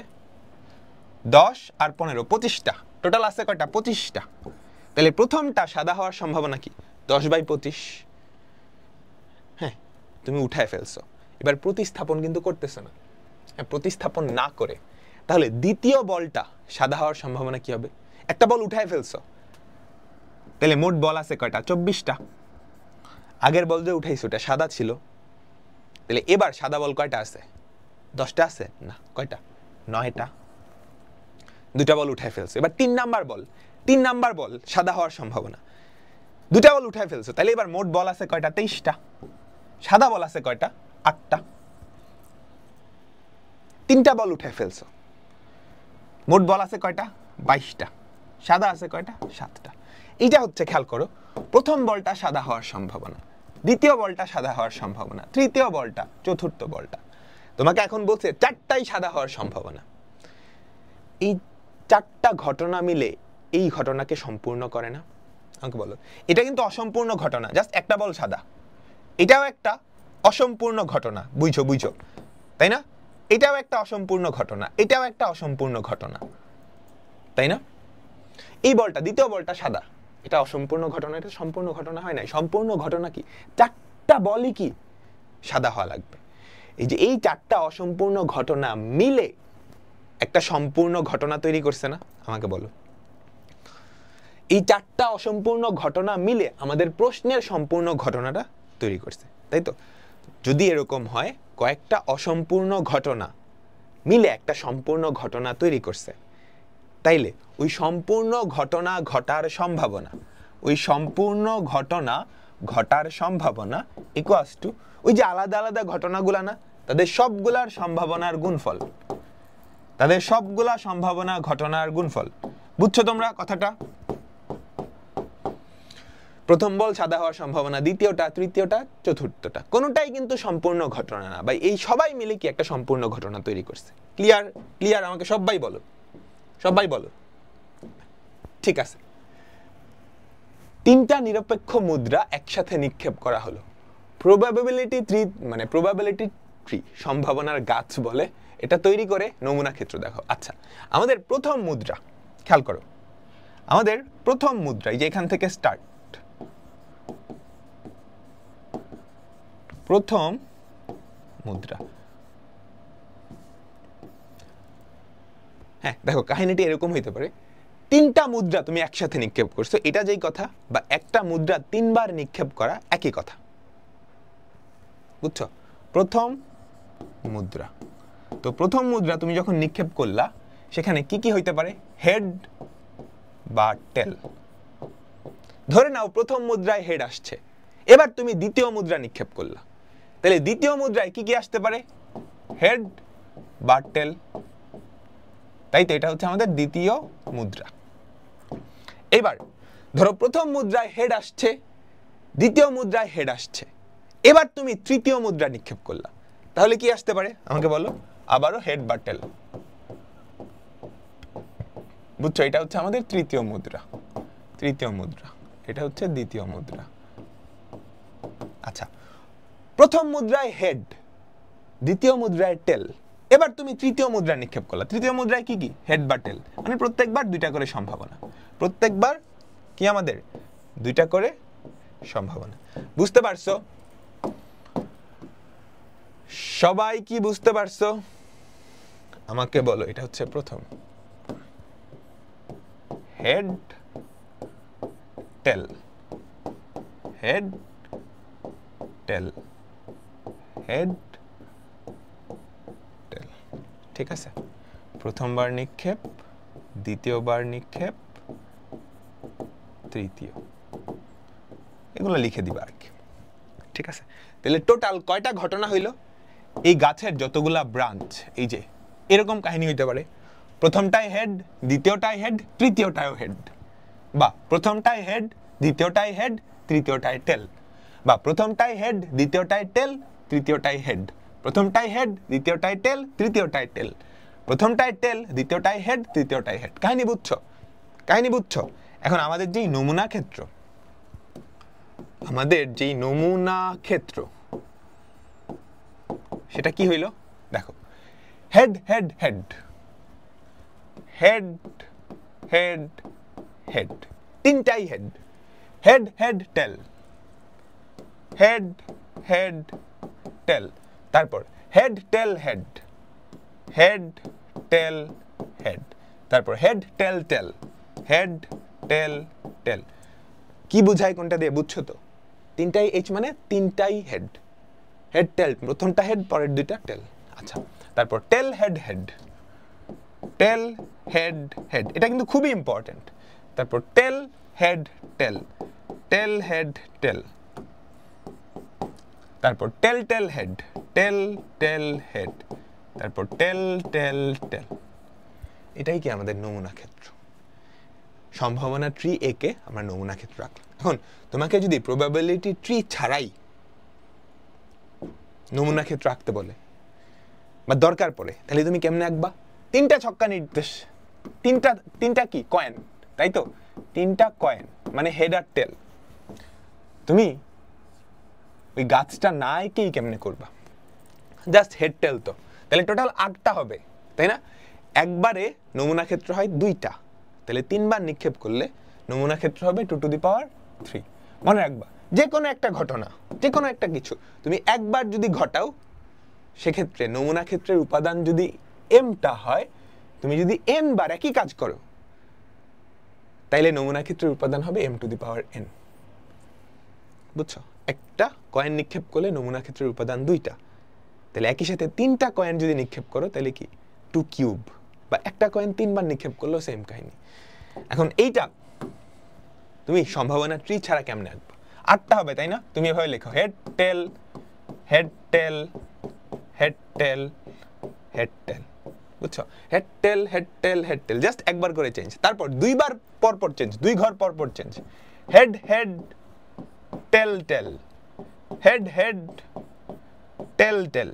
[SPEAKER 1] 10 আর 15, 25টা। টোটাল আছে কয়টা? 25টা। তাহলে প্রথমটা সাদা হওয়ার সম্ভাবনা কি? 10/25। হ্যাঁ, তুমি উঠায় ফেলছো। এবার প্রতিস্থাপন কিন্তু করতেছ না। প্রতিস্থাপন না করে তাহলে দ্বিতীয় বলটা সাদা হওয়ার সম্ভাবনা কি হবে? একটা বল উঠায় ফেলছো, তাহলে মোট বল আছে কয়টা? 24টা। আগের বল যে উঠাইছো ওটা সাদা ছিল, তাহলে এবার সাদা বল কয়টা আছে? 10টা আছে না? কয়টা? 9টা। 2টা বল উঠায় ফেলছো। এবার 3 নাম্বার বল সাদা হওয়ার সম্ভাবনা, 2টা বল উঠায় ফেলছো, তাহলে এবার মোট বল আছে কয়টা? 23টা। সাদা বল আছে কয়টা? 8টা। 3টা বল উঠায় ফেলছো, মোট বল আছে কয়টা? 22টা। সাদা আছে কয়টা? 7টা। এইটা হচ্ছে, খেয়াল করো, প্রথম বলটা সাদা হওয়ার সম্ভাবনা, দ্বিতীয় বলটা সাদা হওয়ার সম্ভাবনা, তৃতীয় বলটা, চতুর্থ বলটা। তোমাকে এখন বলছে 4টাই সাদা হওয়ার সম্ভাবনা। এই 4টা ঘটনা মিলে এই ঘটনাকে সম্পূর্ণ করে না? আমাকে বলো। এটা কিন্তু অসম্পূর্ণ ঘটনা, জাস্ট একটা বল সাদা। এটাও একটা অসম্পূর্ণ ঘটনা, বুঝছো? তাই না? এটাও একটা অসম্পূর্ণ ঘটনা, এটাও একটা অসম্পূর্ণ ঘটনা, তাই না? এই বলটা, দ্বিতীয় বলটা সাদা, এটা অসম্পূর্ণ ঘটনা, এটা সম্পূর্ণ ঘটনা হয় নাই। সম্পূর্ণ ঘটনা কি? 4টা বলই কি সাদা হওয়া লাগবে। এই যে এই 4টা অসম্পূর্ণ ঘটনা মিলে একটা সম্পূর্ণ ঘটনা তৈরি করছে না? আমাকে বলো। এই 4টা অসম্পূর্ণ ঘটনা মিলে আমাদের প্রশ্নের সম্পূর্ণ ঘটনাটা তৈরি করছে, তাই তো? যদি এরকম হয় কয়েকটা অসম্পূর্ণ ঘটনা মিলে একটা সম্পূর্ণ ঘটনা তৈরি করছে, তাইলে ওই সম্পূর্ণ ঘটনা ঘটার সম্ভাবনা, ওই সম্পূর্ণ ঘটনা ঘটার সম্ভাবনা ইকুয়ালস টু ওই যে আলাদা আলাদা ঘটনাগুলা না, তাদের সবগুলার সম্ভাবনার গুণফল, তাদের সবগুলা সম্ভাবনা ঘটনার গুণফল। বুঝছো তোমরা কথাটা? প্রথম বল সাদা হওয়ার সম্ভাবনা, দ্বিতীয়টা, তৃতীয়টা, চতুর্থটা, কোনোটাই কিন্তু সম্পূর্ণ ঘটনা না ভাই। এই সবাই মিলে কি একটা সম্পূর্ণ ঘটনা তৈরি করছে? ক্লিয়ার? ক্লিয়ার? আমাকে সবাই বলো, সবাই বলো। ঠিক আছে, তিনটা নিরপেক্ষ মুদ্রা একসাথে নিক্ষেপ করা হলো। প্রবাবিলিটি ট্রি, মানে প্রবাবিলিটি ট্রি, সম্ভাবনার গাছ বলে, এটা তৈরি করে নমুনা ক্ষেত্র দেখো। আচ্ছা, আমাদের প্রথম মুদ্রা খেয়াল করো, আমাদের প্রথম মুদ্রা এই যে এখান থেকে স্টার্ট, প্রথম মুদ্রা। হ্যাঁ দেখো, কাহিনীটি এরকম হইতে পারে, তিনটা মুদ্রা তুমি একসাথে নিক্ষেপ করছো, এটা যেই কথা, বা একটা মুদ্রা তিনবার নিক্ষেপ করা একই কথা। বুঝছো? প্রথম মুদ্রা, তো প্রথম মুদ্রা তুমি যখন নিক্ষেপ করলা, সেখানে কি কি হইতে পারে? হেড বা টেল। ধরে নাও প্রথম মুদ্রায় হেড আসছে, এবার তুমি দ্বিতীয় মুদ্রা নিক্ষেপ করলা, তাহলে দ্বিতীয় মুদ্রায় কি কি আসতে পারে? হেড বা টেল। তাই তো, এটা হচ্ছে আমাদের দ্বিতীয় মুদ্রা। এবার ধরো প্রথম মুদ্রায় হেড আসছে, দ্বিতীয় মুদ্রায় হেড আসছে, এবার তুমি তৃতীয় মুদ্রা নিক্ষেপ করলা, তাহলে কি আসতে পারে আমাকে বলো? আবারও হেড বা টেল। বুঝছো? এটা হচ্ছে আমাদের তৃতীয় মুদ্রা, তৃতীয় মুদ্রা, এটা হচ্ছে দ্বিতীয় মুদ্রা। আচ্ছা, প্রথম মুদ্রায় হেড, দ্বিতীয় মুদ্রায় টেল, এবার তুমি তৃতীয় মুদ্রা নিক্ষেপ করলা, তৃতীয় মুদ্রায় কি কি? হেড বা টেল, মানে প্রত্যেকবার দুইটা করে সম্ভাবনা, প্রত্যেকবার কি আমাদের দুইটা করে সম্ভাবনা। বুঝতে পারছো? সবাই কি বুঝতে পারছো? আমাকে বলো, এটা হচ্ছে প্রথম, head tail, head tail, head টেল। ঠিক আছে, প্রথমবার নিক্ষেপ, দ্বিতীয়বার নিক্ষেপ, তৃতীয়, এগুলো লিখে দিবা আর কি। ঠিক আছে, তাহলে টোটাল কয়টা ঘটনা হইল? এই গাছের যতগুলা ব্রাঞ্চ, এই যে এরকম কাহিনী হইতে পারে, প্রথমটায় হেড, দ্বিতীয়টায় হেড, তৃতীয়টায় হেড, বা প্রথমটায় হেড, দ্বিতীয়টায় হেড, তৃতীয়টায় টেল, বা প্রথমটায় হেড, দ্বিতীয়টায় টেল, তৃতীয়টায় হেড, প্রথমটায় হেড, দ্বিতীয়টায় টেল, তৃতীয়টায় টেল, প্রথমটায় টেল, দ্বিতীয়টায় হেড, তৃতীয়টায় হেড। কাহিনী বুঝছো? কাহিনী বুঝছো? এখন আমাদের যেই নমুনা ক্ষেত্র, আমাদের যেই নমুনা ক্ষেত্র, সেটা কি হইল? দেখো, head head head, head head head, তিনটাই head, head head tail, head head tail, তারপর head tail head, head tail head, তারপর head tail tail, head tail tail. কি বুঝায় কোনটা দিয়ে? বুঝছো তো? তিনটাই এইচ মানে তিনটাই হেড, হেড টেল, প্রথমটা হেড, পরের দুইটা টেল। আচ্ছা, তারপর টেল head head, tail head head, এটা কিন্তু খুবই ইম্পর্টেন্ট। তারপর টেল head tail, tail head tail, তারপর টেল tail head, tail tail head, তারপর টেল টেল টেল। এটাই কি আমাদের নমুনা ক্ষেত্র। সম্ভাবনা ট্রি একে আমরা নমুনা ক্ষেত্র রাখলাম। এখন তোমাকে যদি প্রবাবিলিটি ট্রি ছাড়াই নমুনা ক্ষেত্র আঁকতে বলে বা দরকার পড়ে, তাহলে তুমি কেমনে আঁকবা? তিনটা ছক্কা নির্দেশ, তিনটা কি কয়েন, তাই তো? তিনটা কয়েন মানে হেড আর টেল। তুমি ওই গাছটা না এঁকেই কেমনে করবা? জাস্ট হেড টেল তো, তাহলে টোটাল 8টা হবে, তাই না? একবারে নমুনা ক্ষেত্র হয় 2টা, তাহলে 3বার নিক্ষেপ করলে নমুনা ক্ষেত্র হবে 2 টু দি পাওয়ার 3। মনে রাখবা, যে কোনো একটা ঘটনা, যে কোনো একটা কিছু তুমি একবার যদি ঘটাও, সেক্ষেত্রে নমুনা ক্ষেত্রের উপাদান যদি mটা হয়, তুমি যদি n বার একই কাজ করো, তাইলে নমুনা ক্ষেত্রের উপাদান হবে m to the power n। বুঝছো? একটা কয়েন নিক্ষেপ করলে নমুনা ক্ষেত্রের উপাদান 2টা, তাহলে একই সাথে 3টা কয়েন যদি নিক্ষেপ করো, তাহলে কি 2 কিউব, বা একটা কয়েন 3বার নিক্ষেপ করলেও সেম কাহিনী। এখন এইটা তুমি সম্ভাবনা ট্রি ছাড়া কেমনে আঁকবা? 8টা হবে তাই না? তুমি এভাবে লেখো head tail head tail head tail head tail, বুঝছো? Head tail head tail head tail, just একবার করে চেঞ্জ, তারপর দুইবার পর পর চেঞ্জ, 2 ঘর পর পর change, head head tail tail head head tail tail,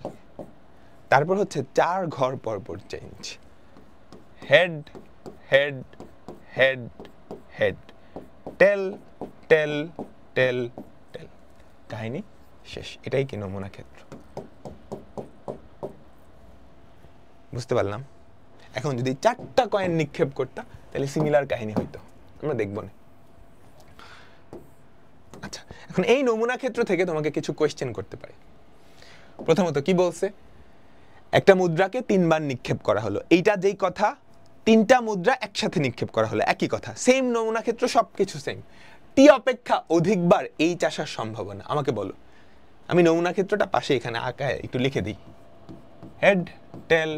[SPEAKER 1] তারপর হচ্ছে 4 ঘর পর পর change, head head head head tail tail tail tail, কাহিনী শেষ। এটাই কি নমুনা ক্ষেত্র? বুঝতে পারলাম? এখন যদি 4টা কয়েন নিক্ষেপ করতাম তাহলে সিমিলার কাহিনী হইতো, আমরা দেখবো না। আচ্ছা, এখন এই নমুনা ক্ষেত্র থেকে তোমাকে কিছু কোয়েশ্চেন করতে পারে। প্রথমত কি বলছে? একটা মুদ্রাকে 3 বার নিক্ষেপ করা হলো, এইটা যেই কথা, 3টা মুদ্রা একসাথে নিক্ষেপ করা হলো, একই কথা, সেম নমুনা ক্ষেত্র, সবকিছু সেম। টি অপেক্ষা অধিকবার এইচ আসার সম্ভাবনা আমাকে বলো। আমি নমুনা ক্ষেত্রটা পাশে এখানে আঁকায় একটু লিখে দিই, head tail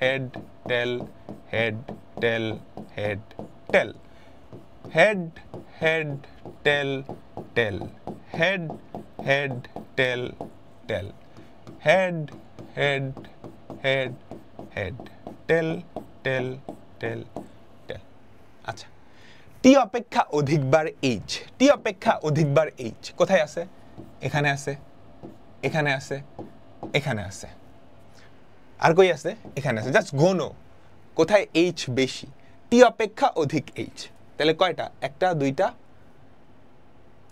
[SPEAKER 1] head tail head tail head tail head head tail tail head head tail tail head head head head tail tail tail tail. আচ্ছা, টি অপেক্ষা অধিকবার এইচ, টি অপেক্ষা অধিকবার এইচ কোথায় আছে? এখানে আছে, এখানে আছে, এখানে আছে, আর কই আছে? এখানে আছে। জাস্ট গোনো কোথায় এইচ বেশি, টি অপেক্ষা অধিক এইচ। তাহলে কয়টা? 1টা 2টা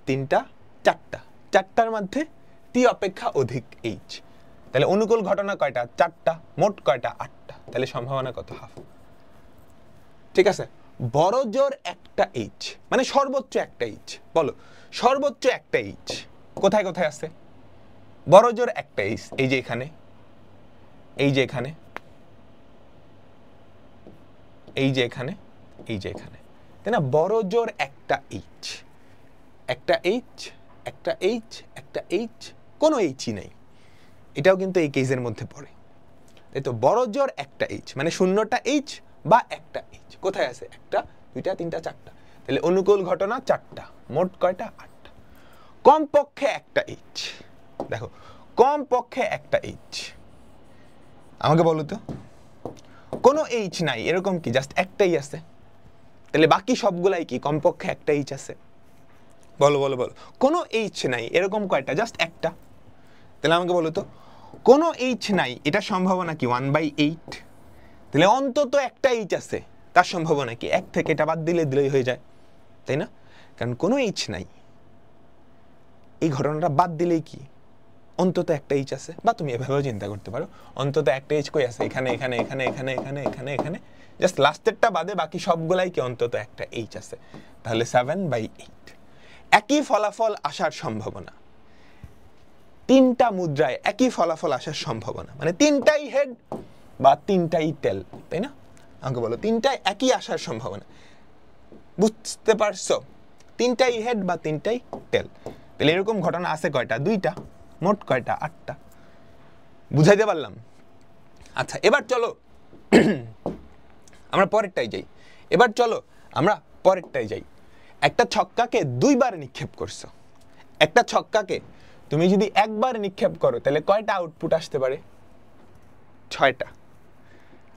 [SPEAKER 1] 3টা 4টা, 4টার মধ্যে টি অপেক্ষা অধিক এইচ। তাহলে অনুকূল ঘটনা কয়টা? 4টা, মোট কয়টা? 8টা। তাহলে সম্ভাবনা কত? হাফ। ঠিক আছে, বড় জোর একটা এইচ, মানে সর্বোচ্চ একটা এইচ। বলো সর্বোচ্চ একটা এইচ কোথায় কোথায় আছে? বড় জোর একটা এইচ, এই যে এখানে, এই যে এখানে, এই যে এখানে, এই যে এখানে, তাই না? বড় জোর একটা এইচ, একটা এইচ, একটা এইচ, একটা এইচ, কোনো এইচই নাই, এটাও কিন্তু এই কেসের মধ্যে পড়ে। তাই তো, বড় জোর একটা এইচ মানে 0টা এইচ বা একটা এইচ কোথায় আছে? 1টা 2টা 3টা 4টা। তাহলে অনুকূল ঘটনা 4টা, মোট কয়টা? 8টা। কমপক্ষে একটা এইচ, দেখো কমপক্ষে একটা এইচ, আমাকে বলো তো। কোনো এইচ নাই এরকম কি? জাস্ট একটাই আছে। তাহলে বাকি সবগুলাই কি? কমপক্ষে একটা এইচ আছে। বলো বলো বলো, কোনো এইচ নাই এরকম কয়টা? জাস্ট একটা। তাহলে আমাকে বলো তো, কোনো এইচ নাই এটা সম্ভাবনা কি? 1/8। তাহলে অন্তত একটা এইচ আছে, তার সম্ভাবনা কি? 1 থেকে এটা বাদ দিলেই হয়ে যায়, তাই না? কারণ কোনো এইচ নাই, এই ঘটনাটা বাদ দিলেই কি অন্তত একটা এইচ আছে। বা তুমি এভাবেও চিন্তা করতে পারো, অন্তত একটা এইচ কই আছে? এখানে এখানে এখানে এখানে এখানে এখানে এখানে, জাস্ট লাস্টেরটা বাদে বাকি সবগুলাই কি অন্তত একটা এইচ আছে। তাহলে 7/8। একই ফলাফল আসার সম্ভাবনা, 3টা মুদ্রায় একই ফলাফল আসার সম্ভাবনা, মানে 3টাই হেড বা 3টাই টেল, তাই না? আমাকে বলো 3টাই একই আসার সম্ভাবনা, বুঝতে পারছো? 3টাই হেড বা 3টাই টেল। তাহলে এরকম ঘটনা আছে কয়টা? 2টা, মোট কয়টা? 8টা। বুঝাইতে পারলাম? আচ্ছা, এবার চলো আমরা পরেরটাই যাই। এবার চলো আমরা পরেরটাই যাই। একটা ছক্কাকে 2 বার নিক্ষেপ করছো। একটা ছক্কাকে তুমি যদি একবার নিক্ষেপ করো তাহলে কয়টা আউটপুট আসতে পারে? 6টা।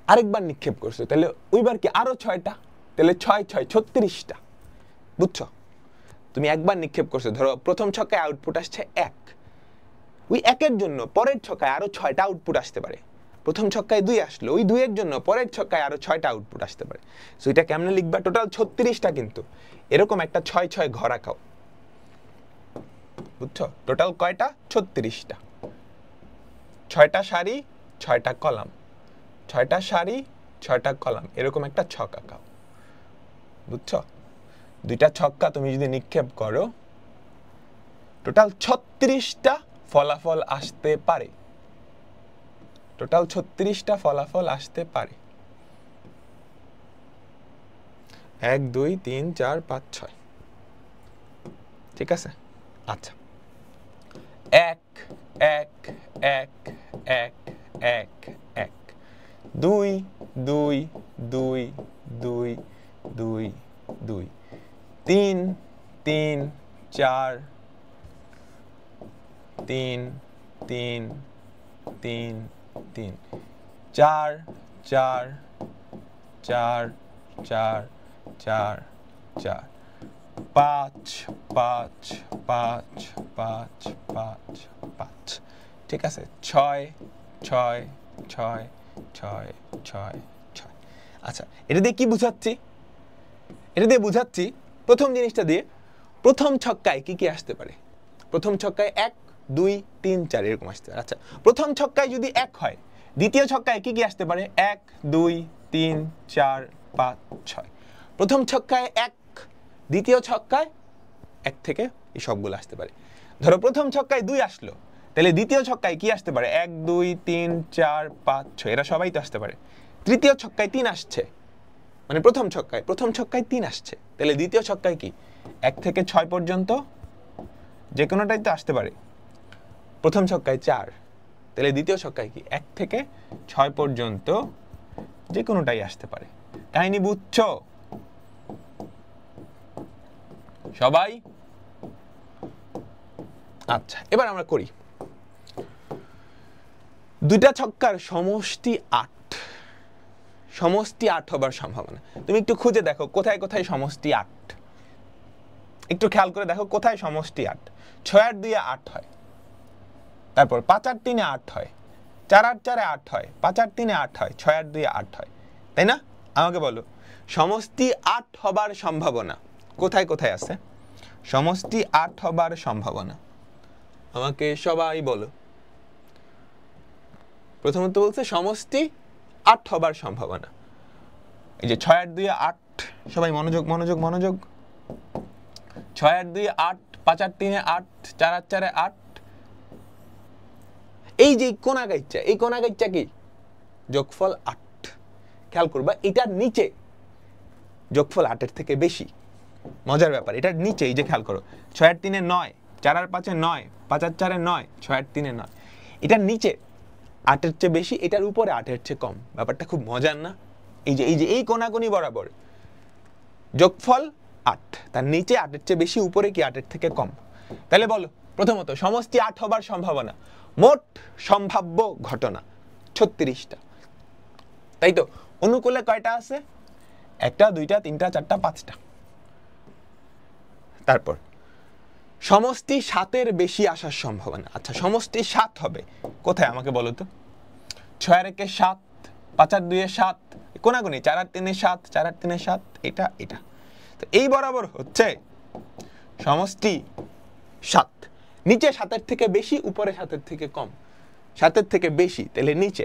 [SPEAKER 1] আরেকবার নিক্ষেপ করছো তাহলে ওইবার কি আরো 6টা, তাহলে 6 6 36টা। বুঝছো? তুমি একবার নিক্ষেপ করছো, ধরো প্রথম ছক্কায় আউটপুট আসছে 1, ওই 1-এর জন্য পরের ছক্কায় আরো 6টা আউটপুট আসতে পারে। প্রথম ছক্কায় 2 আসলো, ওই 2-এর জন্য পরের ছক্কায় আরো 6টা আউটপুট আসতে পারে। সো এটা কেমনে লিখবা? টোটাল 36টা, কিন্তু এরকম একটা 6 6 ঘর আঁকাও। বুঝছো? টোটাল কয়টা? 36টা। 6টা সারি 6টা কলাম, 6টা সারি 6টা কলাম, এরকম একটা ছক আঁকাও। বুঝছো? 2টা ছক্কা তুমি যদি নিক্ষেপ করো, টোটাল 36টা ফলাফল আসতে পারে। টোটাল 36টা ফলাফল আসতে পারে। 1 2 3 4 5 6। ঠিক আছে? আচ্ছা, 1 1 1 1 1 1 2 2 2 2 2 2 3 3 4 তিন তিন তিন তিন, চার চার চার চার চার চার, পাঁচ পাঁচ পাঁচ পাঁচ পাঁচ পাঁচ, ঠিক আছে, ছয় ছয় ছয় ছয় ছয় ছয়। আচ্ছা, এটা দিয়ে কি বুঝাচ্ছি? এটা দিয়ে বুঝাচ্ছি প্রথম জিনিসটা দিয়ে, প্রথম ছক্কায় কি কি আসতে পারে? প্রথম ছক্কায় 1 2 3 4 এরকম আসতে পারে। আচ্ছা, প্রথম ছক্কায় যদি 1 হয়, দ্বিতীয় ছক্কায় কি কি আসতে পারে? 1 2 3 4 5 6। প্রথম ছক্কায় 1, দ্বিতীয় ছক্কায় 1 থেকে এই সবগুলো আসতে পারে। ধরো প্রথম ছক্কায় 2 আসলো, তাহলে দ্বিতীয় ছক্কায় কি আসতে পারে? 1 2 3 4 5 6, এরা সবাই তো আসতে পারে। তৃতীয় ছক্কায় 3 আসছে, মানে প্রথম ছক্কায় 3 আসছে, তাহলে দ্বিতীয় ছক্কায় কি 1 থেকে 6 পর্যন্ত যে কোনোটাই তো আসতে পারে। প্রথম ছক্কায় 4, তাহলে দ্বিতীয় ছক্কায় কি 1 থেকে 6 পর্যন্ত যে কোনোটাই আসতে পারে। কাহিনী বুঝছো সবাই? আচ্ছা, এবার আমরা করি। দুইটা ছক্কার সমষ্টি 8, সমষ্টি 8 হবার সম্ভাবনা। তুমি একটু খুঁজে দেখো কোথায় কোথায় সমষ্টি 8, একটু খেয়াল করে দেখো কোথায় সমষ্টি 8। 6 আর 2 8 হয়, তারপর 5 আর 3 8 হয়, 4 আর 4 8 হয়, 5 আর 3 8 হয়, 6 আর 2 8 হয়, তাই না? আমাকে বলো সমষ্টি 8 হবার সম্ভাবনা কোথায় কোথায় আছে? সমষ্টি 8 হবার সম্ভাবনা আমাকে সবাই বলো। প্রথমত বলছে সমষ্টি 8 হবার সম্ভাবনা। এই যে 6 আর 2 8, সবাই মনোযোগ মনোযোগ মনোযোগ। 6 আর 2 8, 5 আর 3 8, 4 আর 4 8। এই যে কোনা গাইচ্চা, এই কোনা গাইচ্চা কি? যোগফল 8। খেয়াল করবা এটার নিচে যোগফল 8 এর থেকে বেশি। মজার ব্যাপার, এটার নিচে এই যে খেয়াল করো, 6 আর 3 9, 4 আর 5 9, 5 আর 4 9, 6 আর 3 9। এটার নিচে 8 এর চেয়ে বেশি, এটার উপরে 8 এর চেয়ে কম। ব্যাপারটা খুব মজার না? এই যে এই কোনাকুনি বরাবর যোগফল 8, তার নিচে 8 এর চেয়ে বেশি, উপরে কি 8 এর থেকে কম। তাহলে বলো প্রথমত সমষ্টি 8 হবার সম্ভাবনা, মোট সম্ভাব্য ঘটনা 36টা, তাই তো? অনুকূলে কয়টা আছে? 1টা 2টা 3টা 4টা 5টা। তারপর সমষ্টি 7 এর বেশি আসার সম্ভাবনা। আচ্ছা, সমষ্টি 7 হবে কোথায় আমাকে বলো তো? 6 আর 1 7, 5 আর 2 7, কোনাকুনি 4 আর 3 7, 4 আর 3 7, এটা এটা। তো এই বরাবর হচ্ছে সমষ্টি 7। নিচে 7 এর থেকে বেশি, উপরে 7 এর থেকে কম। 7 এর থেকে বেশি, তাহলে নিচে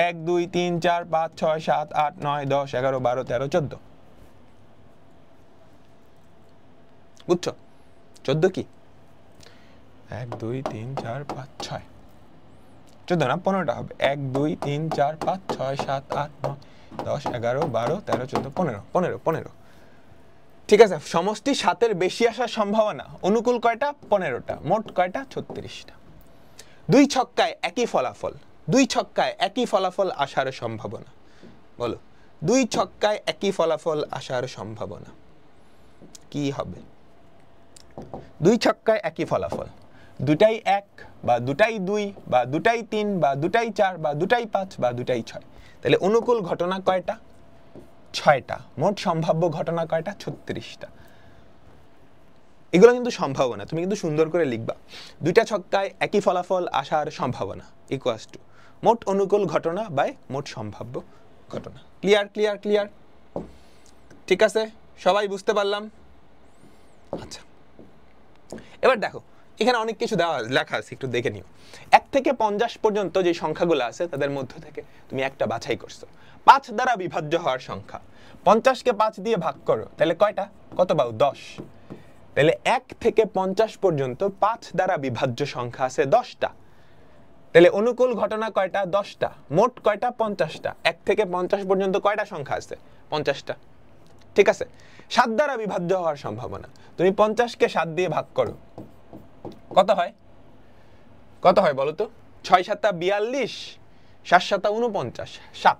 [SPEAKER 1] 1 2 3 4 5 6 7 8 9 10 11 12 13 14। বুঝছো? 14 কি? 1 2 3 4 5 6, 14 না 15টা হবে। 1 2 3 4 5 6 7 8 9 10 11 12 13 14 15 15 15। ঠিক আছে, সমষ্টি 7 এর বেশি আসার সম্ভাবনা। অনুকূল কয়টা? 15টা। মোট কয়টা? 36টা। দুই ছক্কায় একই ফলাফল, দুই ছক্কায় একই ফলাফল আসার সম্ভাবনা। বলো দুই ছক্কায় একই ফলাফল আসার সম্ভাবনা কি হবে? দুই ছক্কায় একই ফলাফল, দুটাই 1 বা দুটাই 2 বা দুটাই 3 বা দুটাই 4 বা দুটাই 5 বা দুটাই 6। তাহলে অনুকূল ঘটনা কয়টা? 6টা। মোট সম্ভাব্য ঘটনা কয়টা? 36টা। এগুলো কিন্তু সম্ভাবনা, তুমি কিন্তু সুন্দর করে লিখবা। দুইটা ছক্কায় একই ফলাফল আসার সম্ভাবনা ইকুয়ালস টু মোট অনুকূল ঘটনা বাই মোট সম্ভাব্য ঘটনা। Clear clear clear? ঠিক আছে, সবাই বুঝতে পারলাম? আচ্ছা, এবার দেখো এখানে অনেক কিছু দেওয়া লেখা আছে, একটু দেখে নিও। 1 থেকে 50 পর্যন্ত যে সংখ্যাগুলো আছে তাদের মধ্য থেকে তুমি একটা বাছাই করছো। 5 দ্বারা বিভাজ্য হওয়ার সংখ্যা। 50কে 5 দিয়ে ভাগ করো, তাহলে কয়টা? কত পাও? 10। তাহলে 1 থেকে 50 পর্যন্ত 5 দ্বারা বিভাজ্য সংখ্যা আছে 10টা। তাহলে অনুকূল ঘটনা কয়টা? 10টা। মোট কয়টা? 50টা। 1 থেকে 50 পর্যন্ত কয়টা সংখ্যা আছে? 50টা। ঠিক আছে, 7 দ্বারা বিভাজ্য হওয়ার সম্ভাবনা। তুমি 50কে 7 দিয়ে ভাগ করো, কত হয়? কত হয় বলো তো? 6 7 42, 7 7 49, 7।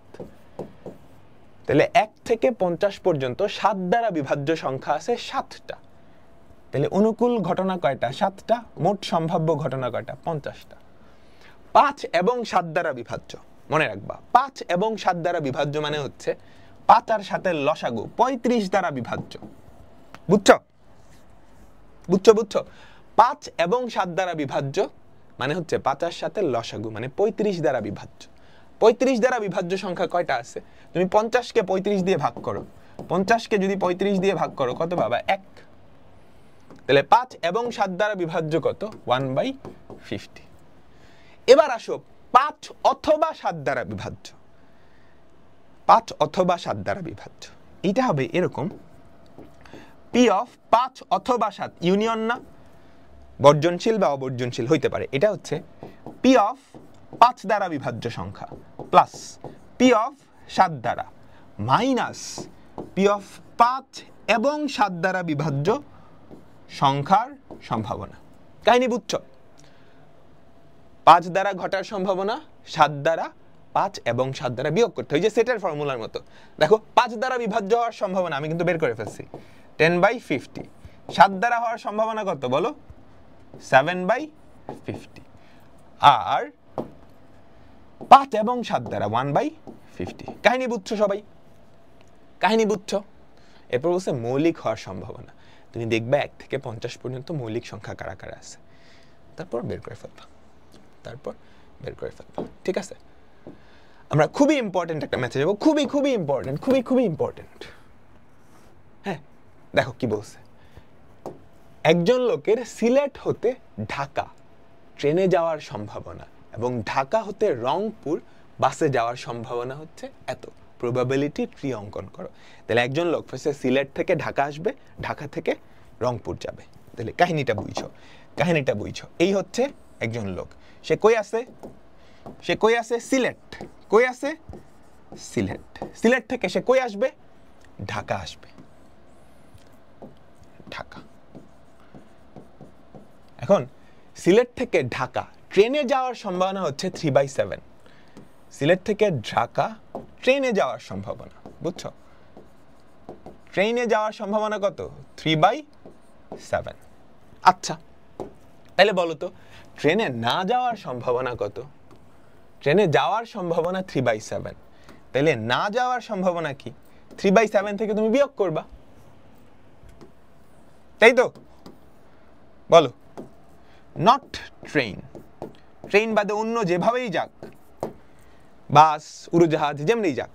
[SPEAKER 1] তাহলে 1 থেকে 50 পর্যন্ত 7 দ্বারা বিভাজ্য সংখ্যা আছে 7টা। তাহলে অনুকূল ঘটনা কয়টা? 7টা। মোট সম্ভাব্য ঘটনা কয়টা? 50টা। 5 এবং 7 দ্বারা বিভাজ্য, মনে রাখবা 5 এবং 7 দ্বারা বিভাজ্য মানে হচ্ছে 5 আর 7 লসাগু 35 দ্বারা বিভাজ্য। বুঝছো বুঝছো বুঝছো 5 এবং 7 দ্বারা বিভাজ্য মানে হচ্ছে 5 আর 7 লসাগু মানে 35 দ্বারা বিভাজ্য। 35 দ্বারা বিভাজ্য সংখ্যা কয়টা আছে? তুমি 50 কে 35 দিয়ে ভাগ করো, 50 কে যদি 35 দিয়ে ভাগ করো কত পাবা? 1। তাহলে 5 এবং 7 দ্বারা বিভাজ্য কত? 1/50। এবার আসো 5 অথবা 7 দ্বারা বিভাজ্য। 5 অথবা 7 দ্বারা বিভাজ্য এটা হবে এরকম, পি অফ 5 অথবা 7 ইউনিয়ন না, বর্জনশীল বা অবর্জনশীল হইতে পারে। এটা হচ্ছে পি অফ 5 দ্বারা বিভাজ্য সংখ্যা প্লাস পি অফ 7 দ্বারা মাইনাস পি অফ 5 এবং 7 দ্বারা বিভাজ্য সংখ্যার সম্ভাবনা। কাহিনী বুঝছো? 5 দ্বারা ঘটার সম্ভাবনা, 7 দ্বারা 5 এবং 7 দ্বারা বিয়োগ করতে হয়, যে সেটের ফর্মুলার মতো। দেখো 5 দ্বারা বিভাজ্য হওয়ার সম্ভাবনা আমি কিন্তু বের করে ফেলছি 10/50। 7 দ্বারা হওয়ার সম্ভাবনা কত বলো? 7/50। আর 5 এবং 7 দ্বারা 1/50। কাহিনী বুঝছো সবাই? কাহিনী বুঝছো? এরপর বলছে মৌলিক হওয়ার সম্ভাবনা। তুমি দেখবে 1 থেকে 50 পর্যন্ত মৌলিক সংখ্যা কারা কারা আছে, তারপর বের করে ফেলবা, ঠিক আছে? আমরা খুবই ইম্পর্টেন্ট একটা ম্যাচে যাবো, খুবই ইম্পর্টেন্ট, খুবই ইম্পর্টেন্ট। হ্যাঁ দেখো কি বলছে, একজন লোকের সিলেট হতে ঢাকা ট্রেনে যাওয়ার সম্ভাবনা এবং ঢাকা হতে রংপুর বাসে যাওয়ার সম্ভাবনা হচ্ছে এত। প্রবাবিলিটি ট্রি অঙ্কন করো। তাহলে একজন লোক ফার্স্টে সিলেট থেকে ঢাকা আসবে, ঢাকা থেকে রংপুর যাবে। তাহলে কাহিনীটা বুঝছো। এই হচ্ছে একজন লোক, সে কই আছে? সিলেট। কই আছে? সিলেট। সিলেট থেকে সে কই আসবে? ঢাকা আসবে। ঢাকা। এখন সিলেট থেকে ঢাকা ট্রেনে যাওয়ার সম্ভাবনা হচ্ছে 3/7। সিলেট থেকে ঢাকা ট্রেনে যাওয়ার সম্ভাবনা, বুঝছো? ট্রেনে যাওয়ার সম্ভাবনা কত? 3/7। আচ্ছা তাহলে বলো তো ট্রেনে না যাওয়ার সম্ভাবনা কত? ট্রেনে যাওয়ার সম্ভাবনা 3/7। তাহলে না যাওয়ার সম্ভাবনা কি? 3/7 থেকে তুমি বিয়োগ করবা, তাই তো? বলো। নট ট্রেন, ট্রেন বাদে অন্য যেভাবেই যাক, বাস উড়োজাহাজ যেমনি যাক,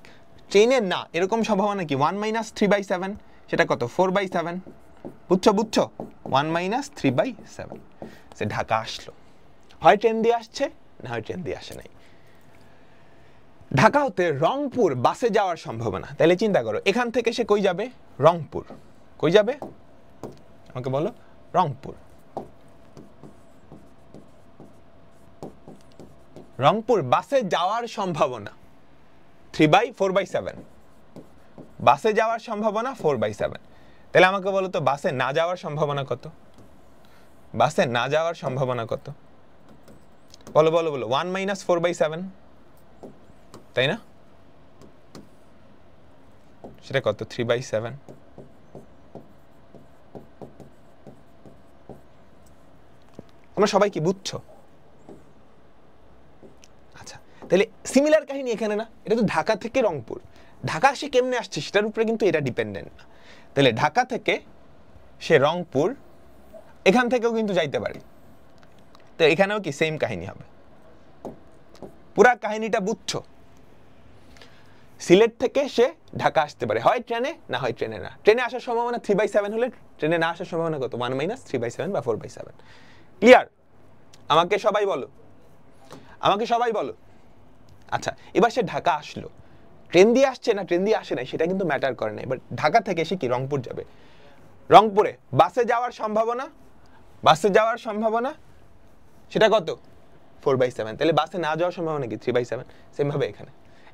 [SPEAKER 1] ট্রেনে না এরকম সম্ভাবনা কি? 1 - 3/7। সেটা কত? 4/7। বুঝছো? 1 - 3/7। সে ঢাকা আসলো, হয় ট্রেন দিয়ে আসছে না হয় ট্রেন দিয়ে আসে নাই। ঢাকা হতে রংপুর বাসে যাওয়ার সম্ভাবনা। তাহলে চিন্তা করো, এখান থেকে সে কই যাবে? রংপুর। কই যাবে আমাকে বলো? রংপুর। রংপুর বাসে যাওয়ার সম্ভাবনা 4/7। বাসে যাওয়ার সম্ভাবনা 4/7। তাহলে আমাকে বলো তো বাসে না যাওয়ার সম্ভাবনা কত? বাসে না যাওয়ার সম্ভাবনা কত? বলো 1 - 4/7, তাই না? সেটা কত? 3/7। তোমরা সবাই কি বুঝছো? আচ্ছা তাহলে সিমিলার কাহিনী এখানে না, এটা তো ঢাকা থেকে রংপুর। ঢাকা সে কেমনে আসছে সেটার উপরে কিন্তু এটা ডিপেন্ডেন্ট না। তাহলে ঢাকা থেকে সে রংপুর, এখান থেকেও কিন্তু যাইতে পারে। তো এখানেও কি সেম কাহিনী হবে? পুরা কাহিনীটা বুঝছো? সিলেট থেকে সে ঢাকা আসতে পারে, হয় ট্রেনে না হয় ট্রেনে না। ট্রেনে আসার সম্ভাবনা 3/7 হলে ট্রেনে না আসার সম্ভাবনা কত? 1 - 3/7 বা 4/7। ক্লিয়ার? আমাকে সবাই বলো। আচ্ছা এবার সে ঢাকা আসলো, ট্রেন দিয়ে আসছে না ট্রেন দিয়ে আসে নাই সেটা কিন্তু ম্যাটার করে না। এবার ঢাকা থেকে সে কি রংপুর যাবে। রংপুরে বাসে যাওয়ার সম্ভাবনা সেটা কত? 4/7। তাহলে বাসে না যাওয়ার সম্ভাবনা কি? 3/7। সেম ভাবে এখানে।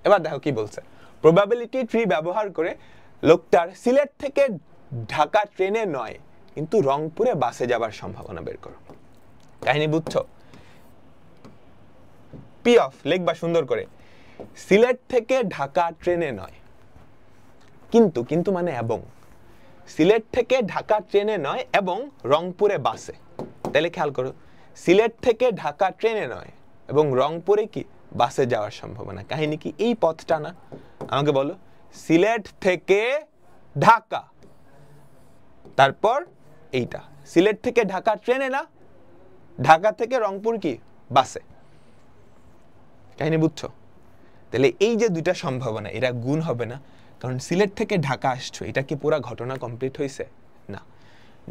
[SPEAKER 1] এবার দেখো কি বলছে, প্রবাবিলিটি ট্রি ব্যবহার করে লোকটার সিলেট থেকে ঢাকা ট্রেনে নয় কিন্তু রংপুরে বাসে যাবার সম্ভাবনা বের করো। কাহিনী বুঝছো? পি অফ লিখবা সুন্দর করে, সিলেট থেকে ঢাকা ট্রেনে নয়, কিন্তু মানে এবং সিলেট থেকে ঢাকা ট্রেনে নয় এবং রংপুরে বাসে। তাহলে খেয়াল করো, সিলেট থেকে ঢাকা ট্রেনে নয় এবং রংপুরে কি বাসে যাওয়ার সম্ভাবনা। কাহিনী কি? এই পথটা না। আমাকে বলো, সিলেট থেকে ঢাকা, তারপর এইটা সিলেট থেকে ঢাকা ট্রেনে না, ঢাকা থেকে রংপুর কি বাসে। কাহিনী বুঝছো? তাহলে এই যে দুইটা সম্ভাবনা, এরা গুণ হবে না, কারণ সিলেট থেকে ঢাকা আসছো, এটা কি পুরা ঘটনা কমপ্লিট হয়েছে? না।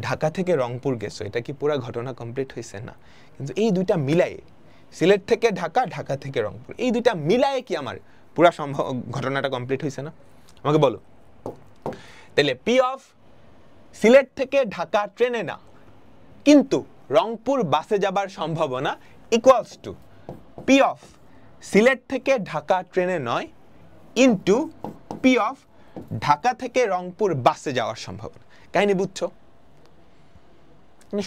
[SPEAKER 1] ঢাকা থেকে রংপুর গেছো, এটা কি পুরা ঘটনা কমপ্লিট হয়েছে? না। কিন্তু এই দুইটা মিলাই, সিলেট থেকে ঢাকা, ঢাকা থেকে রংপুর, এই দুইটা মিলাই কি আমার পুরা ঘটনাটা কমপ্লিট হয়েছে না? আমাকে বলো। তাহলে পি অফ সিলেট থেকে ঢাকা ট্রেনে না কিন্তু রংপুর বাসে যাবার সম্ভাবনা equals to P of Sylhet থেকে ঢাকা ট্রেনে নয় ইন্টু পি অফ ঢাকা থেকে রংপুর বাসে যাওয়ার সম্ভাবনা। কাহিনী বুঝছো?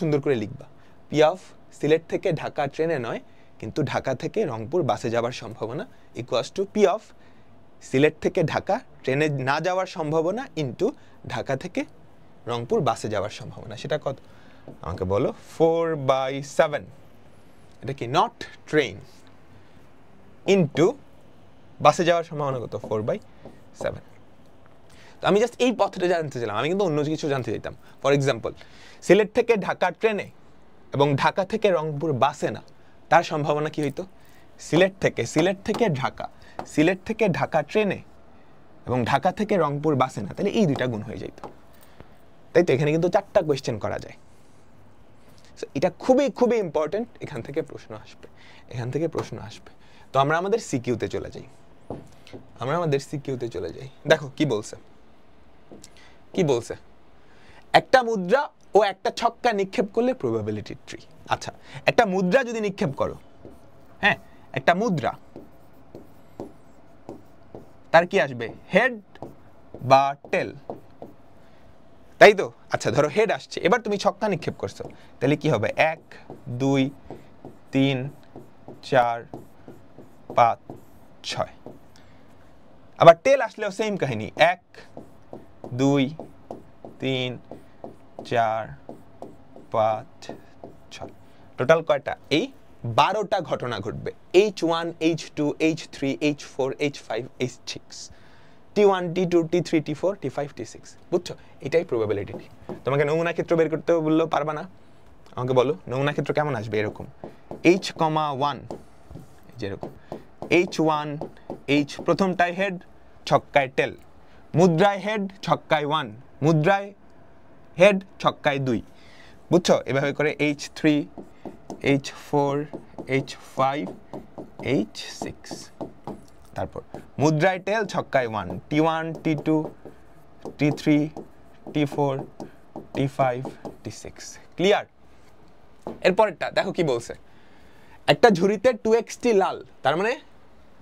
[SPEAKER 1] সুন্দর করে লিখবা, পি অফ সিলেট থেকে ঢাকা ট্রেনে নয় কিন্তু ঢাকা থেকে রংপুর বাসে যাওয়ার সম্ভাবনা equals to P of Sylhet থেকে ঢাকা ট্রেনে না যাওয়ার সম্ভাবনা ইন্টু ঢাকা থেকে রংপুর বাসে যাওয়ার সম্ভাবনা। সেটা কত? আমাকে বলো। 4/7, এটা কি নট ট্রেন, ইন্টু বাসে যাওয়ার সম্ভাবনা কত? 4/7। তো আমি জাস্ট এই পথটা জানতে চাইলাম, আমি কিন্তু অন্য কিছু জানতে চাইতাম। ফর এক্সাম্পল, সিলেট থেকে ঢাকা ট্রেনে এবং ঢাকা থেকে রংপুর বাসে না, তার সম্ভাবনা কি হইতো? সিলেট থেকে ঢাকা, সিলেট থেকে ঢাকা ট্রেনে এবং ঢাকা থেকে রংপুর বাসে না, তাহলে এই দুইটা গুণ হয়ে যেত। তাই তো এখানে কিন্তু 4টা কোয়েশ্চেন করা যায়। এটা খুবই খুবই ইম্পর্টেন্ট, এখান থেকে প্রশ্ন আসবে। তো আমরা আমাদের সিকিউতে চলে যাই। দেখো কি বলছে, একটা মুদ্রা ও একটা ছক্কা নিক্ষেপ করলে প্রবাবিলিটি 3। আচ্ছা, একটা মুদ্রা যদি নিক্ষেপ করো, হ্যাঁ, একটা মুদ্রা, তার কি আসবে? হেড বা টেল, তাই তো? আচ্ছা, ধরো হেড আসছে, এবার তুমি ছক্কা নিক্ষেপ করছো, তাহলে কি হবে? 1 2 3 4 5 6। আবার টেল আসলেও সেম কাহিনী, 1 2 3 4 5 6। টোটাল কয়টা? এই 12টা ঘটনা ঘটবে। H1 H2 H3 H4 H5 H6, T1 T2 T3 T4 T5 T6। বুঝছো? এটাই প্রবাবিলিটি। তোমাকে নমুনা ক্ষেত্র বের করতে বললেও পারবা না। আমাকে বলো নমুনা ক্ষেত্র কেমন আসবে? এরকম H,1, যেরকম H1 H, প্রথমটায় হেড, ছক্কায় টেল, মুদ্রায় হেড, ছক্কায় 1, মুদ্রায় হেড, ছক্কায় 2। বুঝছো? এভাবে করে H3 H4 H5 H6, তারপর মুদ্রায় টেল, ছক্কায় 1, T1 T2 T3 T4 T5 T6। Clear? এরপরটা দেখো কি বলছে, একটা ঝুড়িতে 2xt লাল, তার মানে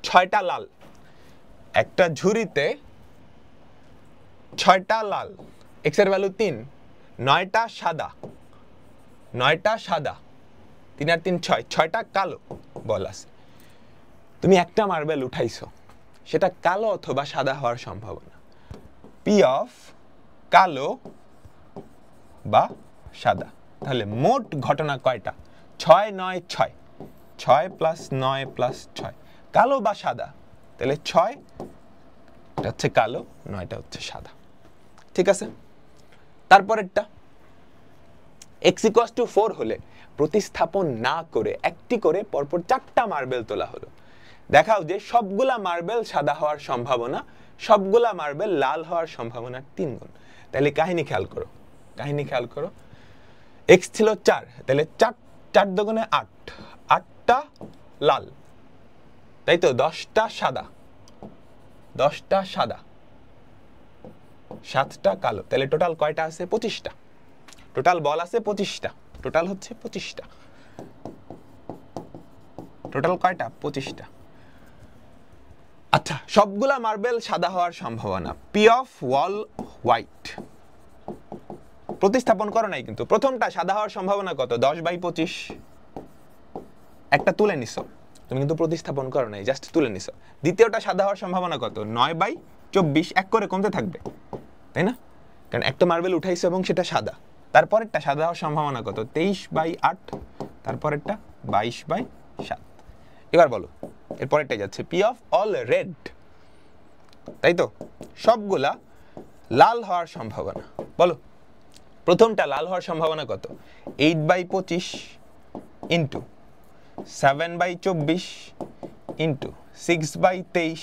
[SPEAKER 1] 6টা লাল। একটা ঝুড়িতে 6টা লাল, x এর ভ্যালু 3, 9টা সাদা, 3 আর 3 6, 6টা কালো বল আছে। তুমি একটা মার্বেল উঠাইছো, সেটা কালো অথবা সাদা হওয়ার সম্ভাবনা পি অফ কালো বা সাদা। তাহলে মোট ঘটনা কয়টা? 6 9 6, 6 + 9 + 6, কালো বা সাদা। তাহলে 6 এটা হচ্ছে কালো, 9টা হচ্ছে সাদা। ঠিক আছে? তারপরেরটা x = 4 হলে প্রতিস্থাপন না করে একটি করে পরপর 4টা মার্বেল তোলা হলো। দেখাও যে সবগুলা মার্বেল সাদা হওয়ার সম্ভাবনা, সবগুলা মার্বেল লাল হওয়ার সম্ভাবনা 3 গুণ। তাহলে কাহিনী খেয়াল করো, x ছিল 4, তাহলে 4 দুগুণে 8, 8টা লাল, তাই তো? 10টা সাদা, 7টা কালো। তাহলে টোটাল কয়টা আছে? 25টা। টোটাল বল আছে 25টা, টোটাল হচ্ছে 25টা। টোটাল কয়টা? 25টা। আচ্ছা, সবগুলা মার্বেল সাদা হওয়ার সম্ভাবনা পি অফ ওয়াল হোয়াইট। প্রতিস্থাপন করো নাই কিন্তু। প্রথমটা সাদা হওয়ার সম্ভাবনা কত? 10/25। একটা তুলে নিছো, তুমি কিন্তু প্রতিস্থাপন করো নাই, জাস্ট তুলে নিছো। দ্বিতীয়টা সাদা হওয়ার সম্ভাবনা কত? 9/24, এক করে কমতে থাকবে, তাই না? কারণ একটা মার্বেল উঠাইছো এবং সেটা সাদা, তারপরেরটা সাদা হওয়ার সম্ভাবনা কত? 23/8, তারপরেরটা 22/7। এবার বলো এরপরেরটা যাচ্ছে পি অফ অল রেড, তাই তো? সবগুলা লাল হওয়ার সম্ভাবনা বলো। প্রথমটা লাল হওয়ার সম্ভাবনা কত? 8/25 ইন্টু 7/24 ইন্টু 6/23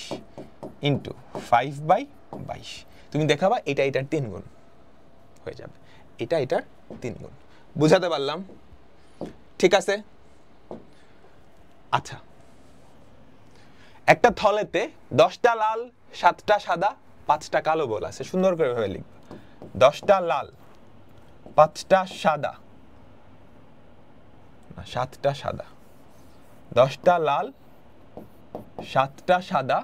[SPEAKER 1] ইন্টু 5/22। তুমি দেখাবা এটা এটার 3 গুণ হয়ে যাবে, এটা এটার 3 গুণ। বুঝাতে পারলাম? ঠিক আছে। আচ্ছা, একটা থলেতে 10টা লাল, 7টা সাদা, 5টা কালো বল আছে। সুন্দর করে ভাবে লিখবা। 10টা লাল, 5টা সাদা, 7টা সাদা, 10টা লাল, 7টা সাদা,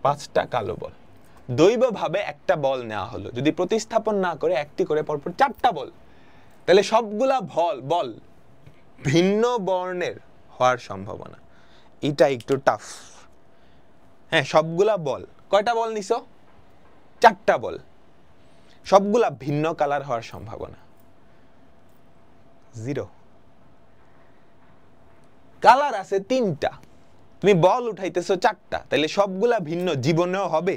[SPEAKER 1] 5টা কালো বল। দৈবভাবে একটা বল নেওয়া হলো, যদি প্রতিস্থাপন না করে একটি করে পরপর 4টা বল, তাহলে সবগুলা বল ভিন্ন বর্ণের হওয়ার সম্ভাবনা। এটা একটু টাফ। হ্যাঁ, সবগুলা বল, কয়টা বল নিছো? 4টা বল, সবগুলা ভিন্ন কালার হওয়ার সম্ভাবনা 0। কালার আছে 3টা, তুমি বল উঠাইতেছো 4টা, তাহলে সবগুলা ভিন্ন। জীবনেও হবে?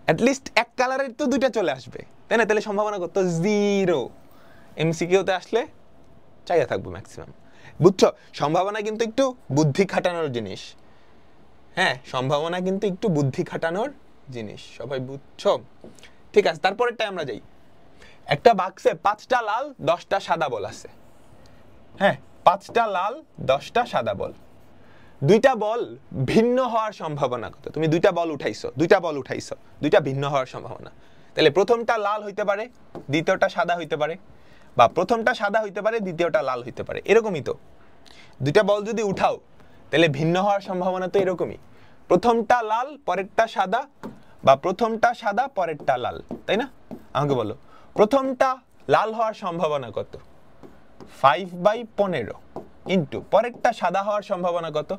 [SPEAKER 1] অ্যাটলিস্ট এক কালারের তো 2টা চলে আসবে, তাই না? তাহলে সম্ভাবনা কত? 0। এমসিকিউতে আসলে চাইয়া থাকবো ম্যাক্সিমাম। বুঝছো? সম্ভাবনা কিন্তু একটু বুদ্ধি খাটানোর জিনিস। হ্যাঁ, সম্ভাবনা কিন্তু একটু বুদ্ধি খাটানোর জিনিস, সবাই বুঝছো? ঠিক আছে, তারপরেরটা আমরা যাই। একটা বাক্সে 5টা লাল, 10টা সাদা বল আছে। হ্যাঁ, 5টা লাল, 10টা সাদা বল। 2টা বল ভিন্ন হওয়ার সম্ভাবনা কত? তুমি 2টা বল উঠাইছো, 2টা ভিন্ন হওয়ার সম্ভাবনা। তাহলে প্রথমটা লাল হইতে পারে, দ্বিতীয়টা সাদা হইতে পারে, বা প্রথমটা সাদা হইতে পারে, দ্বিতীয়টা লাল হইতে পারে। এরকমই তো। 2টা বল যদি উঠাও তাহলে ভিন্ন হওয়ার সম্ভাবনা তো এরকমই। প্রথমটা লাল, পরেরটা সাদা, বা প্রথমটা সাদা, পরেরটা লাল, তাই না? আমাকে বলো প্রথমটা লাল হওয়ার সম্ভাবনা কত? 5/15 ইন্টু পরেরটা সাদা হওয়ার সম্ভাবনা কত?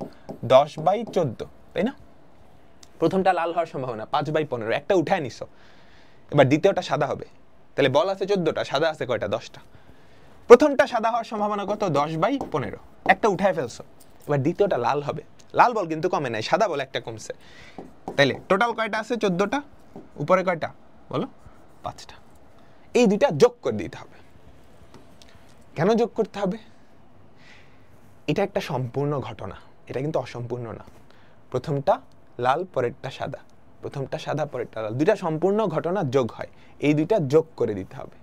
[SPEAKER 1] 10/14, তাই না? প্রথমটা লাল হওয়ার সম্ভাবনা 5/15, একটা উঠায় নিছো। এবার দ্বিতীয়টা সাদা হবে, তাহলে বল আছে 14টা, সাদা আছে কয়টা? 10টা। প্রথমটা সাদা হওয়ার সম্ভাবনা কত? 10/15, একটা উঠায় ফেলছো। এবার দ্বিতীয়টা লাল হবে। লাল বল কিন্তু কমে নাই, সাদা বল একটা কমছে। তাইলে টোটাল কয়টা আছে? 14টা। উপরে কয়টা বলো? 5টা। এই 2টা যোগ করে দিতে হবে। কেন যোগ করতে হবে? এটা একটা সম্পূর্ণ ঘটনা, এটা কিন্তু অসম্পূর্ণ না। প্রথমটা লাল, পরেরটা সাদা, প্রথমটা সাদা, পরেরটা লাল, 2টা সম্পূর্ণ ঘটনা যোগ হয়। এই 2টা যোগ করে দিতে হবে।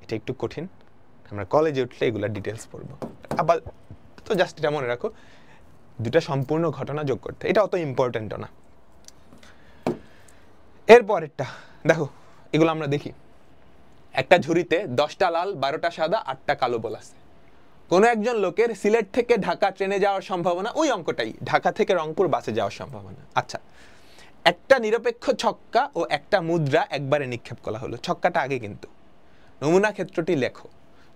[SPEAKER 1] এটা একটু কঠিন, আমরা কলেজে উঠলে এগুলা ডিটেলস পড়বো। আবার তো জাস্ট এটা মনে রাখো, 2টা সম্পূর্ণ ঘটনা যোগ করতে, এটা অত ইম্পর্টেন্টও না। এরপরেরটা দেখো, এগুলো আমরা দেখি। একটা ঝুড়িতে 10টা লাল, 12টা সাদা, 8টা কালো বল আছে। কোনো একজন লোকের সিলেট থেকে ঢাকা ট্রেনে যাওয়ার সম্ভাবনা, ওই অঙ্কটাই, ঢাকা থেকে রংপুর বাসে যাওয়ার সম্ভাবনা। আচ্ছা, একটা নিরপেক্ষ ছক্কা ও একটা মুদ্রা একবারে নিক্ষেপ করা হলো। ছক্কাটা আগে কিন্তু। নমুনা ক্ষেত্রটি লেখো।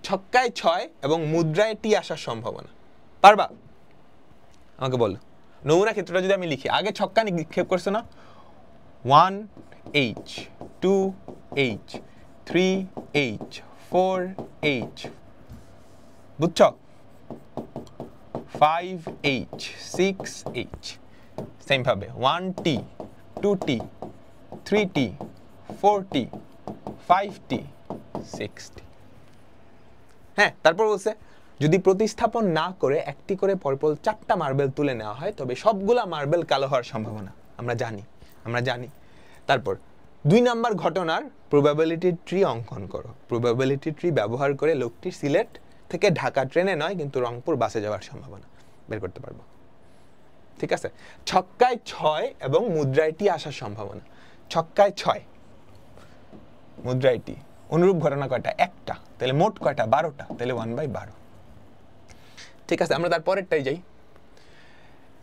[SPEAKER 1] ছক্কায় 6 এবং মুদ্রায় টি আসার সম্ভাবনা। পারবা? আমাকে বলো। নমুনা ক্ষেত্রটা যদি আমি লিখি, আগে ছক্কা নিক্ষেপ করছো না? 1H, 2H, 3H, 4H, বুঝছ? 5H, 6H, সেম ভাবে 1T, 2T, 3T, 4T, 5T, 6T। হ্যাঁ, তারপর বলছে যদি প্রতিস্থাপন না করে একটি করে পরপর 4টা মার্বেল তুলে নেওয়া হয়, তবে সবগুলা মার্বেল কালো হওয়ার সম্ভাবনা আমরা জানি। তারপর 2 নাম্বার ঘটনার প্রবাবিলিটি ট্রি অঙ্কন করো। প্রবাবিলিটি ট্রি ব্যবহার করে লোকটি সিলেট থেকে ঢাকা ট্রেনে নয় কিন্তু রংপুর বাসে যাওয়ার সম্ভাবনা বের করতে পারবো। ঠিক আছে? ছক্কায় 6 এবং মুদ্রায় টি আসার সম্ভাবনা। ছক্কায় 6, মুদ্রায় টি। অনুরূপ ঘটনা কয়টা? একটা। তাহলে মোট কয়টা? 12টা। তাহলে 1/12। ঠিক আছে, আমরা তারপরেরটাই যাই।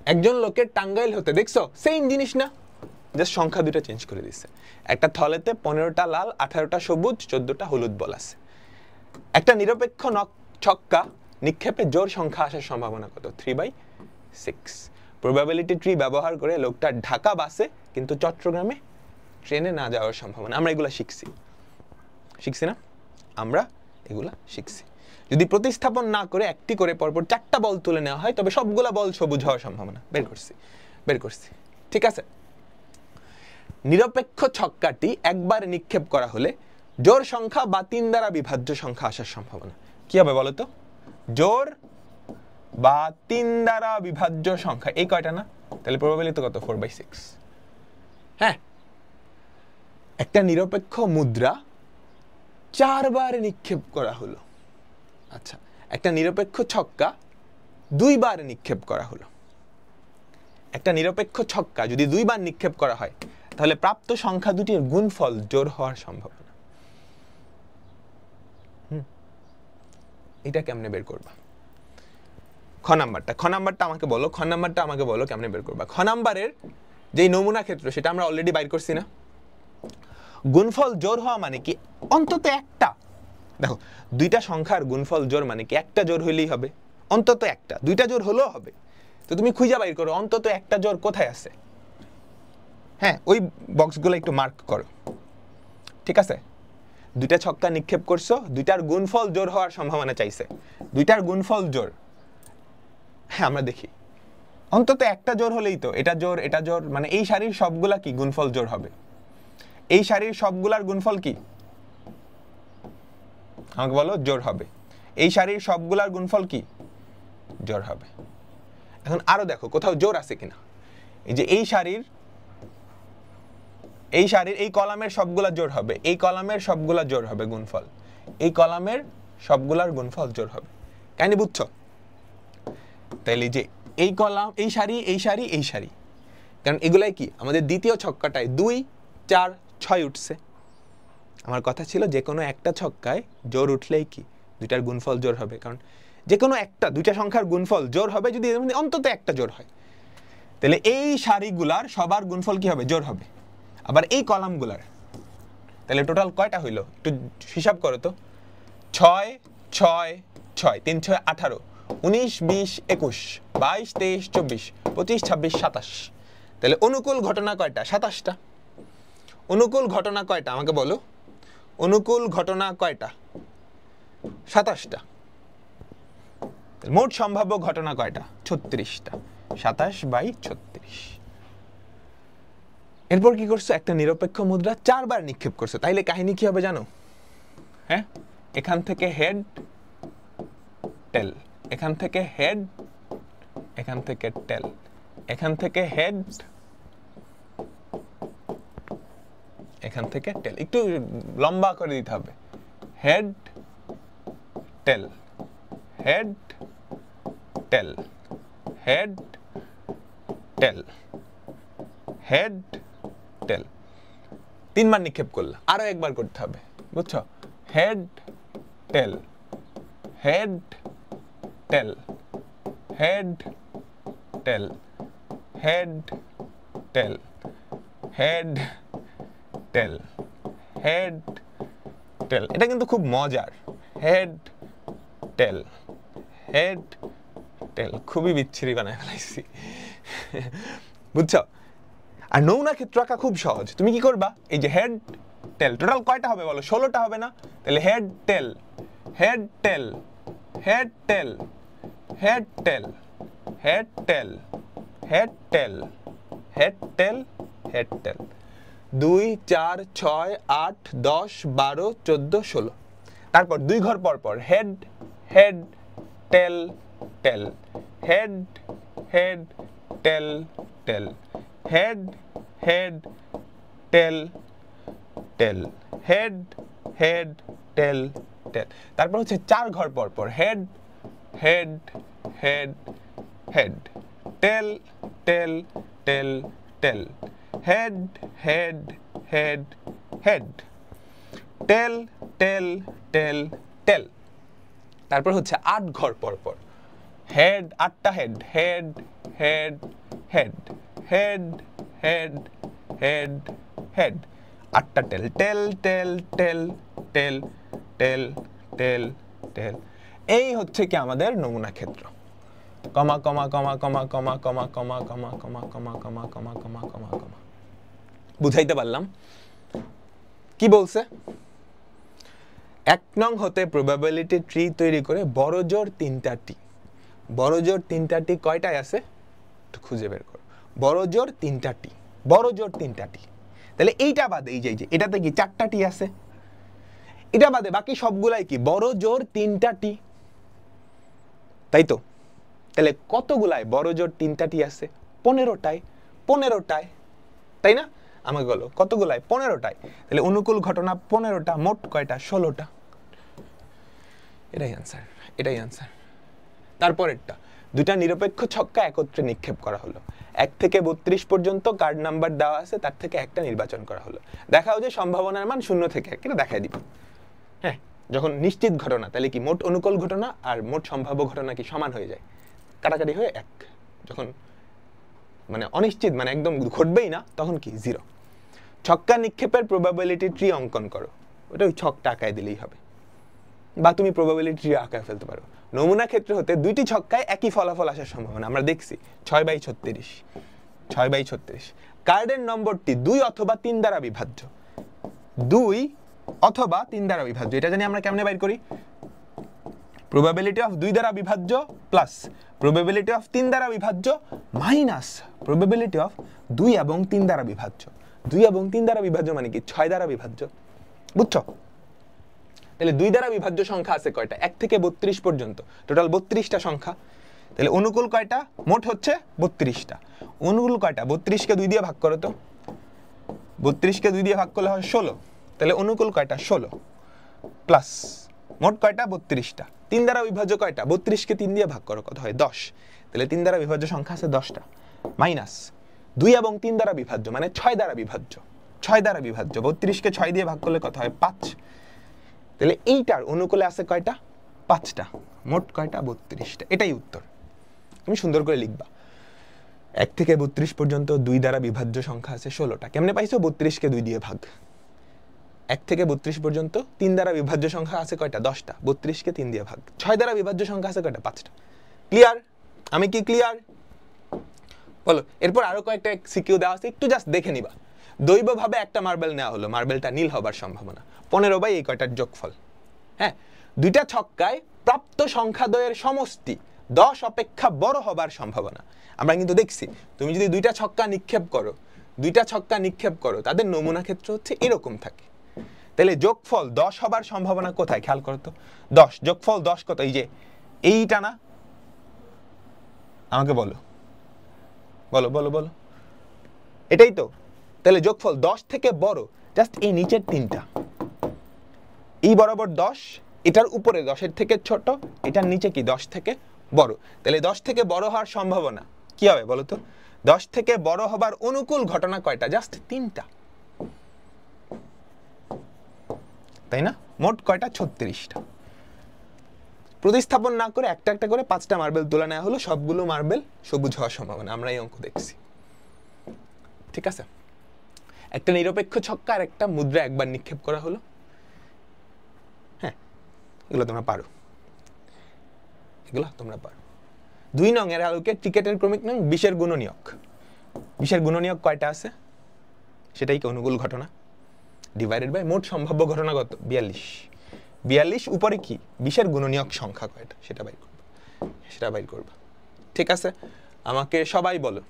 [SPEAKER 1] একজন লোকের টাঙ্গাইল হতে, দেখছো সেম জিনিস না, জাস্ট সংখ্যা 2টা চেঞ্জ করে দিচ্ছে। একটা থলেতে 15টা লাল, 18টা সবুজ, 14টা হলুদ বল আছে। একটা নিরপেক্ষ ছক্কা নিক্ষেপে জোর সংখ্যা আসার সম্ভাবনা কত? 3/6। প্রবাবিলিটি ট্রি ব্যবহার করে লোকটা ঢাকা বাসে কিন্তু চট্টগ্রামে ট্রেনে না যাওয়ার সম্ভাবনা। আমরা এগুলা শিখছি না? আমরা এগুলা শিখছি। যদি প্রতিস্থাপন না করে একটি করে পরপর 4টা বল তুলে নেওয়া হয় তবে সবগুলা বল সবুজ হওয়ার সম্ভাবনা বের করছি। ঠিক আছে? নিরপেক্ষ ছক্কাটি একবার নিক্ষেপ করা হলে জোড় সংখ্যা বা 3 দ্বারা বিভাজ্য সংখ্যা আসার সম্ভাবনা কি হবে বলো তো? জোড় বা 3 দ্বারা বিভাজ্য সংখ্যা এই কয়টা না? তাহলে প্রবাবিলিটি কত? 4/6। হ্যাঁ, একটা নিরপেক্ষ মুদ্রা 4 বার নিক্ষেপ করা হলো। আচ্ছা, একটা নিরপেক্ষ ছক্কা 2 বার নিক্ষেপ করা হলো। একটা নিরপেক্ষ ছক্কা যদি 2 বার নিক্ষেপ করা হয় তাহলে প্রাপ্ত সংখ্যা দুটির গুণফল জোড় হওয়ার সম্ভাবনা। এটা কেমনে বের করবা? খ নাম্বারটা আমাকে বলো কেমনে বের করবা? খ নাম্বারের যে নমুনা ক্ষেত্র সেটা আমরা অলরেডি বাইর করছি না? গুণফল জোড় হওয়া মানে কি? অন্তত একটা। দেখো, 2টা সংখ্যার গুণফল জোড় মানে কি? একটা জোড় হইলেই হবে, অন্তত একটা। 2টা জোড় হলেও হবে। তো তুমি খুঁজে বাইর করো অন্তত একটা জোড় কোথায় আছে। হ্যাঁ, ওই বক্সগুলো একটু মার্ক করো। ঠিক আছে? 2টা ছক্কা নিক্ষেপ করছো, 2টার গুণফল জোড় হওয়ার সম্ভাবনা চাইছে। 2টার গুণফল জোড়, হ্যাঁ আমরা দেখি অন্তত একটা জোড় হলেই তো এটা জোড় মানে এই সারির সবগুলা কি গুণফল জোড় হবে? এই সারির সবগুলার গুণফল কি আমাকে বলো? জোড় হবে। এই সারির সবগুলার গুণফল কি? জোড় হবে। এখন আরো দেখো কোথাও জোড় আছে কিনা। এই যে এই সারির এই কলামের সবগুলা জোড় হবে, এই কলামের সবগুলা জোড় হবে গুণফল, এই কলামের সবগুলার গুণফল জোড় হবে। কাহিনী বুঝছো? তাইলে যে এই কলাম, এই সারি, কারণ এগুলাই কি আমাদের দ্বিতীয় ছক্কাটায় 2, 4, 6 উঠছে। আমার কথা ছিল যে কোনো একটা ছক্কায় জোড় উঠলেই কি 2টার গুণফল জোড় হবে, কারণ যে কোনো একটা 2টা সংখ্যার গুণফল জোড় হবে যদি অন্তত একটা জোড় হয়। তাহলে এই সারিগুলার সবার গুণফল কি হবে? জোড় হবে। আবার এই কলামগুলার, তাহলে টোটাল কয়টা হইল একটু হিসাব করো তো। 6, 6, 6, 3, 6, 18, 19, 20, 21, 22, 23, 24, 25, 26, 27। তাহলে অনুকূল ঘটনা কয়টা? 27টা। অনুকূল ঘটনা কয়টা আমাকে বলো? অনুকূল ঘটনা কয়টা? 27টা। মোট সম্ভাব্য ঘটনা কয়টা? 36টা। 27/36। এরপর কি করছো? একটা নিরপেক্ষ মুদ্রা 4 বার নিক্ষেপ করছো। তাইলে কাহিনী কি হবে জানো? হ্যাঁ, এখান থেকে হেড টেল, এখান থেকে হেড, এখান থেকে টেল, এখান থেকে হেড, এখান থেকে টেল। একটু লম্বা করে দিতে হবে। Head tail, head tail, head tail, head টেল। 3 বার নিক্ষেপ করলে আরো একবার করতে হবে, বুঝছো? Head tail, head tail, head tail, head tail, head tail, head টেল। এটা কিন্তু খুব মজার। হেড টেল, হেড টেল। খুবই বিচ্ছিরি বানায় ফেলাইছি, বুঝছো? আর নমুনা ক্ষেত্র আঁকা খুব সহজ। তুমি কি করবা? এই যে হেড টেল, টোটাল কয়টা হবে বলো? 16টা হবে না? তাহলে head tail, head tail, head tail, head tail, head tail, head tail, head tail, head টেল। 2, 4, 6, 8, 10, 12, 14, 16। তারপর 2 ঘর পর পর head head tail tail, head head tail tail, head head tail tail, head head tail tail. তারপর হচ্ছে 4 ঘর পর পর head head head head, tail tail tail tail, head head head head, tail tail tail tail. তারপর হচ্ছে 8 ঘর পর পর হেড, 8টা head, head head head, head head head head, 8টা tail, tail tail tail tail tail tail tail. এই হচ্ছে কি আমাদের নমুনা ক্ষেত্র। কমা কমা কমা কমা কমা কমা কমা কমা কমা কমা কমা কমা কমা কমা কমা। বুঝাইতে পারলাম? কি বলছে? 1 নং হতে প্রবাবিলিটি ট্রি তৈরি করে বড় জোর 3টা টি। বড় জোর 3টা টি কয়টায় আছে একটু খুঁজে বের করো। বড় জোর 3টা টি, বড় জোর 3টা টি। তাহলে এইটা বাদে এই যে এটাতে কি 4টা টি আছে, এটা বাদে বাকি সবগুলাই কি বড় জোর 3টা টি, তাই তো? তাহলে কতগুলাই বড় জোর 3টা টি আছে? 15টায়। 15টায়, তাই না? আমাকে বলো কতগুলাই? 15টায়। তাহলে অনুকূল ঘটনা 15টা, মোট কয়টা? 16টা। এটাই আনসার, এটাই আনসার। তারপরেরটা, দুইটা নিরপেক্ষ ছক্কা একত্রে নিক্ষেপ করা হলো। 1 থেকে 32 পর্যন্ত কার্ড নাম্বার দেওয়া আছে, তার থেকে একটা নির্বাচন করা হলো। দেখাও যে সম্ভাবনার মান 0 থেকে 1, এটা দেখাই দিব। হ্যাঁ, যখন নিশ্চিত ঘটনা তাহলে কি মোট অনুকূল ঘটনা আর মোট সম্ভাব্য ঘটনা কি সমান হয়ে যায়, কাটাকাটি হয়ে 1। যখন মানে অনিশ্চিত, মানে একদম ঘটবেই না, তখন কি 0। ছক্কা নিক্ষেপের প্রবাবিলিটি ট্রি অঙ্কন করো। ওটা ওই ছকটা আঁকায় দিলেই হবে, বা তুমি প্রবাবিলিটি ট্রি আঁকায় ফেলতে পারো। নমুনা ক্ষেত্রে হতে 2টি ছক্কায় একই ফলাফল আসার সম্ভাবনা আমরা দেখছি 6/36। 6/36। কার্ডের নম্বরটি 2 অথবা 3 দ্বারা বিভাজ্য। 2 অথবা 3 দ্বারা বিভাজ্য, এটা জানি আমরা কেমনে বাইর করি? প্রবাবিলিটি অফ 2 দ্বারা বিভাজ্য প্লাস প্রবাবিলিটি অফ 3 দ্বারা বিভাজ্য মাইনাস প্রবাবিলিটি অফ 2 এবং 3 দ্বারা বিভাজ্য। 2 এবং 3 দ্বারা বিভাজ্য মানে কি 6 দ্বারা বিভাজ্য, বুঝছো? তাহলে 2 দ্বারা বিভাজ্য সংখ্যা আছে কয়টা? 1 থেকে 32 পর্যন্ত, টোটাল 32টা সংখ্যা। তাহলে অনুকূল কয়টা? মোট হচ্ছে 32টা। অনুকূল কয়টা? 32 কে 2 দিয়ে ভাগ করো তো। 32 কে 2 দিয়ে ভাগ করলে হয় 16। তাহলে অনুকূল কয়টা? 16 প্লাস মোট কয়টা? 32টা। 3 দ্বারা বিভাজ্য কয়টা? 32 কে 3 দিয়ে ভাগ করো, কত হয়? 10। তাহলে 3 দ্বারা বিভাজ্য সংখ্যা আছে 10টা, মাইনাস 2 এবং 3 দ্বারা বিভাজ্য মানে 6 দ্বারা বিভাজ্য। 6 দ্বারা বিভাজ্য 32 কে 6 দিয়ে ভাগ করলে কত হয়? 5। তাহলে এইটার অনুকূলে আছে কয়টা? 5টা। মোট কয়টা? 32টা। এটাই উত্তর। তুমি সুন্দর করে লিখবা। 1 থেকে 32 পর্যন্ত 2 দ্বারা বিভাজ্য সংখ্যা আছে 16টা। কেমনে পাইছো? 32 কে 2 দিয়ে ভাগ। 1 থেকে 32 পর্যন্ত 3 দ্বারা বিভাজ্য সংখ্যা আছে কয়টা? 10টা। 32 কে 3 দিয়ে ভাগ। 6 দ্বারা বিভাজ্য সংখ্যা আছে কয়টা? 5টা। ক্লিয়ার? আমি কি ক্লিয়ার? বলো। এরপর আরো কয়েকটা সিকিউ দেওয়া আছে, একটু জাস্ট দেখে নিবা। দৈবভাবে একটা মার্বেল নেওয়া হলো, মার্বেলটা নীল হবার সম্ভাবনা 15 বাই এই কয়টার যোগফল। হ্যাঁ, 2টা ছক্কায় প্রাপ্ত সংখ্যাদ্বয়ের সমষ্টি 10 অপেক্ষা বড় হবার সম্ভাবনা। আমরা কিন্তু দেখছি তুমি যদি 2টা ছক্কা নিক্ষেপ করো তাদের নমুনা ক্ষেত্র হচ্ছে এরকম থাকে। তাহলে যোগফল 10 হবার সম্ভাবনা কোথায়? খেয়াল করো তো। 10 যোগফল 10 কত? এই যে এইটা না? আমাকে বলো বলো বলো বলো, এটাই তো। তাহলে যোগফল 10 থেকে বড় জাস্ট এই নিচের 3টা, এই বরাবর 10, এটার উপরে 10-এর থেকে ছোট, এটার নিচে কি 10 থেকে বড়। তাহলে 10 থেকে বড় হওয়ার সম্ভাবনা কি হবে বলো তো? 10 থেকে বড় হবার অনুকূল ঘটনা কয়টা? জাস্ট 3টা, তাই না? মোট কয়টা? 36টা। প্রতিস্থাপন না করে একটা একটা করে 5টা মার্বেল তুলে নেওয়া হলো, সবগুলো মার্বেল সবুজ হওয়ার সম্ভাবনা আমরা এই অঙ্ক দেখছি। ঠিক আছে, একটা নিরপেক্ষ ছক্কা আর একটা মুদ্রা একবার নিক্ষেপ করা হলো। হ্যাঁ, এগুলো তোমরা পারো, এগুলো তোমরা পারো। 2 নং এর আলোকে টিকেটের ক্রমিক নং 20-এর গুণনীয়ক। 20-এর গুণনীয়ক কয়টা আছে? সেটাই কি অনুকূল ঘটনা ডিভাইডেড বাই মোট সম্ভাব্য ঘটনা কত? 42। 42 উপরে কি 20-এর গুণনীয়ক সংখ্যা কয়টা সেটা বাইর করবা। ঠিক আছে, আমাকে সবাই বলো।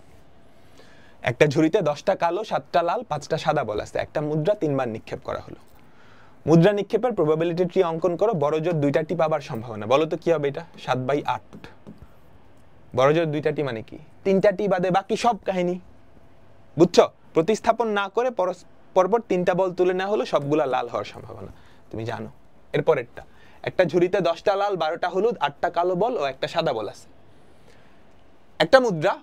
[SPEAKER 1] একটা ঝুড়িতে 10টা কালো, 7টা লাল, 5টা সাদা বল আছে। একটা মুদ্রা 3 বার নিক্ষেপ করা হলো। মুদ্রা নিক্ষেপের প্রবাবিলিটি ট্রি অঙ্কন করো। বড় জোর 2টা টি পাবার সম্ভাবনা বলো তো কি হবে? এটা 7/8। বড় জোর 2টা টি মানে কি? 3টা টি বাদে বাকি সব কাহিনী, বুঝছো? প্রতিস্থাপন না করে পরপর 3টা বল তুলে নেওয়া হলো, সবগুলা লাল হওয়ার সম্ভাবনা তুমি জানো। এরপরেরটা, একটা ঝুড়িতে 10টা লাল, 12টা হলুদ, 8টা কালো বল ও একটা সাদা বল আছে। একটা মুদ্রা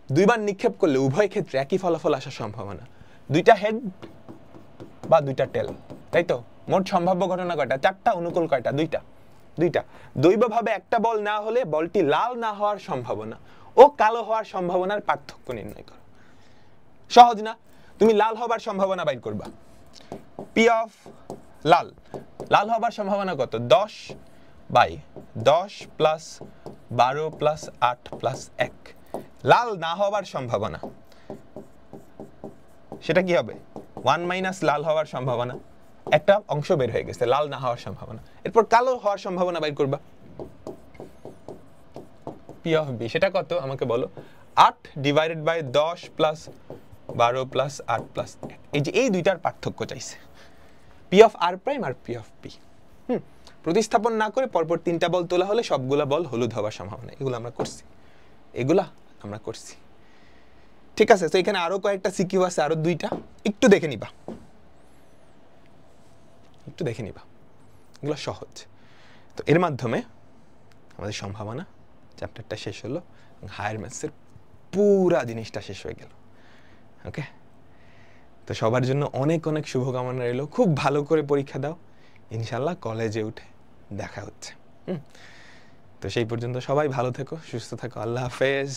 [SPEAKER 1] 2 বার নিক্ষেপ করলে উভয় ক্ষেত্রে একই ফলাফল আসার সম্ভাবনা। 2টা হেড বা 2টা টেল, তাই তো? মোট সম্ভাব্য ঘটনা কয়টা? 4টা। অনুকূল কয়টা? 2টা। দৈবভাবে একটা বল না হলে বলটি লাল না হওয়ার সম্ভাবনা ও কালো হওয়ার সম্ভাবনার পার্থক্য নির্ণয় করো। সহজ না? তুমি লাল হবার সম্ভাবনা বাইর করবা। পি অফ লাল হবার সম্ভাবনা কত? 10/10 প্লাস 12 প্লাস 8 প্লাস 1, লাল না হওয়ার সম্ভাবনা সেটা কি হবে 1 মাইনাস লাল হওয়ার সম্ভাবনা, একটা অংশ বের হয়ে গেছে লাল না হওয়ার সম্ভাবনা। এরপর কালো হওয়ার সম্ভাবনা বের করবা, পি অফ বি সেটা কত আমাকে বলো, 8 divided by 10 plus 12 plus 8 plus 1, এই যে এই দুইটার পার্থক্য চাইছে, পি অফ আর প্রাইম আর পি অফ পি। প্রতিস্থাপন না করে পরপর 3টা বল তোলা হলে সবগুলা বল হলুদ হওয়ার সম্ভাবনা, এগুলো আমরা করছি, ঠিক আছে। তো এখানে আরো কয়েকটা সিকিউ আছে, আরো 2টা, একটু দেখে নিবা, এগুলো সহজ। তো এর মাধ্যমে আমাদের সম্ভাবনা চ্যাপ্টারটা শেষ হলো, হায়ার ম্যাথসের পুরা জিনিসটা শেষ হয়ে গেল। ওকে, তো সবার জন্য অনেক অনেক শুভকামনা রইল, খুব ভালো করে পরীক্ষা দাও, ইনশাল্লাহ কলেজে উঠে দেখা হচ্ছে। তো সেই পর্যন্ত সবাই ভালো থেকো, সুস্থ থাকো, আল্লাহ হাফেজ।